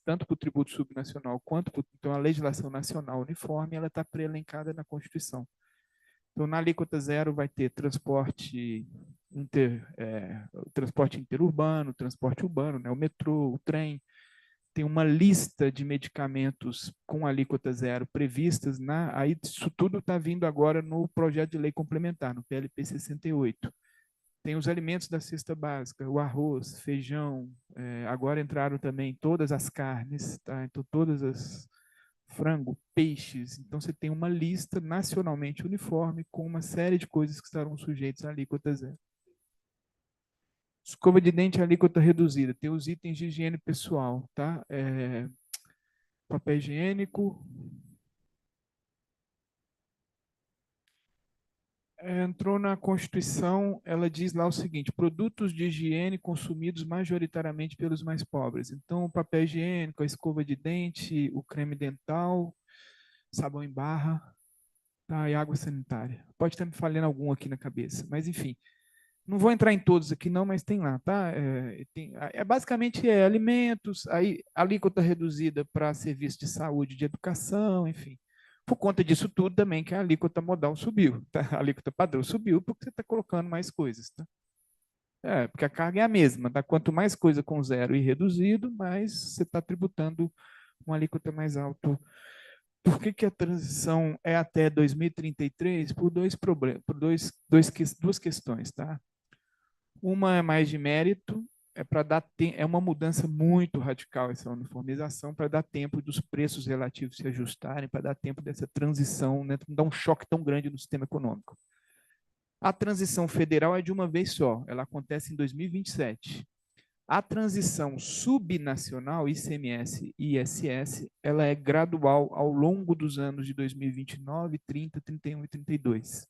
tanto para o tributo subnacional quanto para então, a legislação nacional uniforme, ela está pré-elencada na Constituição. Então, na alíquota zero vai ter transporte interurbano, transporte urbano, né, o metrô, o trem. Tem uma lista de medicamentos com alíquota zero previstas. Aí isso tudo está vindo agora no projeto de lei complementar, no PLP 68. Tem os alimentos da cesta básica, o arroz, feijão, agora entraram também todas as carnes, tá? Então todas as frango, peixes. Então você tem uma lista nacionalmente uniforme com uma série de coisas que estarão sujeitas à alíquota zero. Escova de dente, alíquota reduzida. Tem os itens de higiene pessoal, tá? Papel higiênico. Entrou na Constituição, ela diz lá o seguinte: produtos de higiene consumidos majoritariamente pelos mais pobres. Então, o papel higiênico, a escova de dente, o creme dental, sabão em barra, tá? E água sanitária. Pode estar me falhando algum aqui na cabeça, mas enfim. Não vou entrar em todos aqui não, mas tem lá, tá? Basicamente alimentos, aí alíquota reduzida para serviços de saúde, de educação, enfim. Por conta disso tudo também que a alíquota modal subiu, tá? A alíquota padrão subiu porque você está colocando mais coisas, tá? Porque a carga é a mesma, tá? Quanto mais coisa com zero e reduzido, mais você está tributando uma alíquota mais alta. Por que a transição é até 2033? Por duas questões, tá? Uma é mais de mérito, é uma mudança muito radical essa uniformização para dar tempo dos preços relativos se ajustarem, para dar tempo dessa transição, né, não dar um choque tão grande no sistema econômico. A transição federal é de uma vez só, ela acontece em 2027. A transição subnacional, ICMS e ISS, ela é gradual ao longo dos anos de 2029, 30, 31 e 32.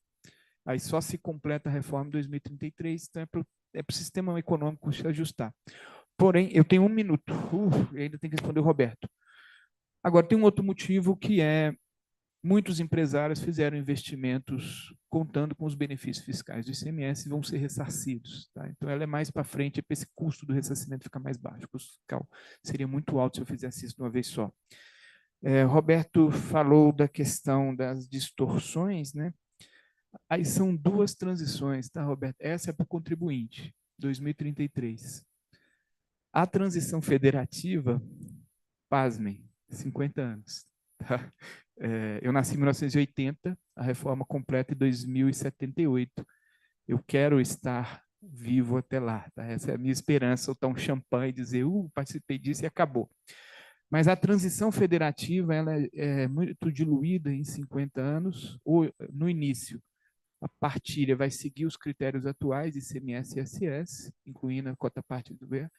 Aí só se completa a reforma em 2033, então é para o sistema econômico se ajustar. Porém, eu tenho 1 minuto, e ainda tenho que responder o Roberto. Agora, tem um outro motivo que muitos empresários fizeram investimentos contando com os benefícios fiscais do ICMS e vão ser ressarcidos. Tá? Então, ela é mais para frente, para esse custo do ressarcimento ficar mais baixo. O custo fiscal seria muito alto se eu fizesse isso de uma vez só. Roberto falou da questão das distorções, né? Aí são duas transições, tá, Roberto? Essa é para o contribuinte, 2033. A transição federativa, pasmem, 50 anos. Tá? Eu nasci em 1980, a reforma completa em 2078. Eu quero estar vivo até lá. Tá? Essa é a minha esperança, soltar um champanhe e dizer, participei disso e acabou. Mas a transição federativa ela é muito diluída em 50 anos, ou no início. A partilha vai seguir os critérios atuais, ICMS e ISS, incluindo a cota parte do governo,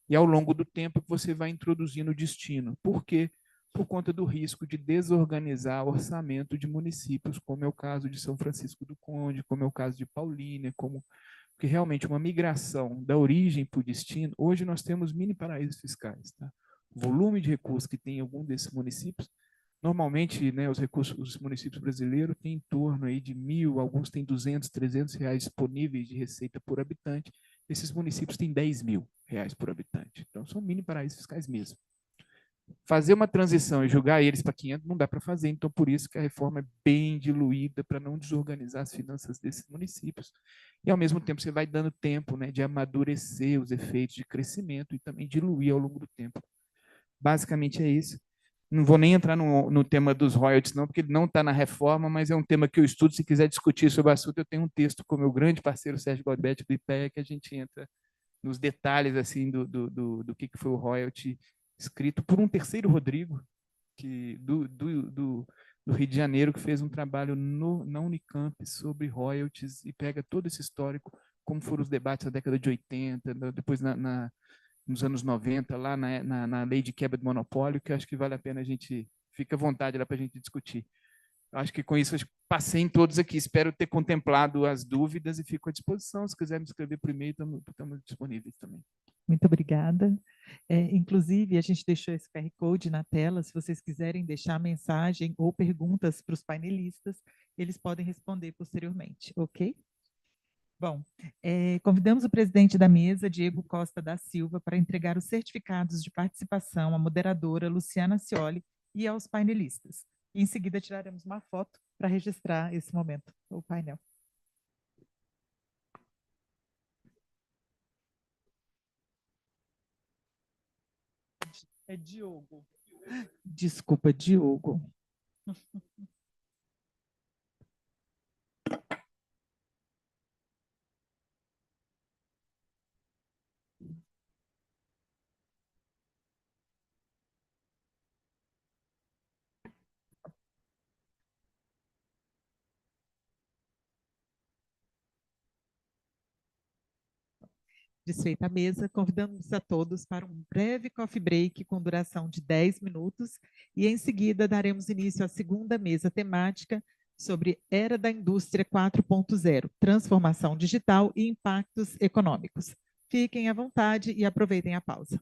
e ao longo do tempo você vai introduzindo o destino. Por quê? Por conta do risco de desorganizar o orçamento de municípios, como é o caso de São Francisco do Conde, como é o caso de Paulínia, porque realmente uma migração da origem para o destino, hoje nós temos mini paraísos fiscais. Tá? O volume de recursos que tem em algum desses municípios normalmente, né, os municípios brasileiros têm em torno aí de 1.000, alguns têm 200, 300 reais disponíveis de receita por habitante. Esses municípios têm 10 mil reais por habitante. Então, são mini paraísos fiscais mesmo. Fazer uma transição e jogar eles para 500 não dá para fazer. Então, por isso que a reforma é bem diluída para não desorganizar as finanças desses municípios. E, ao mesmo tempo, você vai dando tempo, né, de amadurecer os efeitos de crescimento e também diluir ao longo do tempo. Basicamente é isso. Não vou nem entrar no tema dos royalties, não, porque ele não está na reforma, mas é um tema que eu estudo. Se quiser discutir sobre o assunto, eu tenho um texto com o meu grande parceiro Sérgio Godbetti, do IPEA, que a gente entra nos detalhes assim, do que foi o royalty, escrito por um terceiro Rodrigo, do Rio de Janeiro, que fez um trabalho na Unicamp sobre royalties e pega todo esse histórico, como foram os debates na década de 80, depois nos anos 90, lá na lei de quebra de monopólio, que eu acho que vale a pena a gente, fica à vontade lá para a gente discutir. Eu acho que com isso eu passei em todos aqui, espero ter contemplado as dúvidas e fico à disposição, se quiser me escrever por e-mail, estamos disponíveis também. Muito obrigada. Inclusive, a gente deixou esse QR Code na tela, se vocês quiserem deixar mensagem ou perguntas para os painelistas, eles podem responder posteriormente, ok? Bom, convidamos o presidente da mesa, Diego Costa da Silva, para entregar os certificados de participação à moderadora Luciana Scioli e aos painelistas. E, em seguida, tiraremos uma foto para registrar esse momento, o painel. É Diogo. Desculpa, Diogo. Desfeita a mesa, convidamos a todos para um breve coffee break com duração de 10 minutos e, em seguida, daremos início à segunda mesa temática sobre Era da Indústria 4.0, transformação digital e impactos econômicos. Fiquem à vontade e aproveitem a pausa.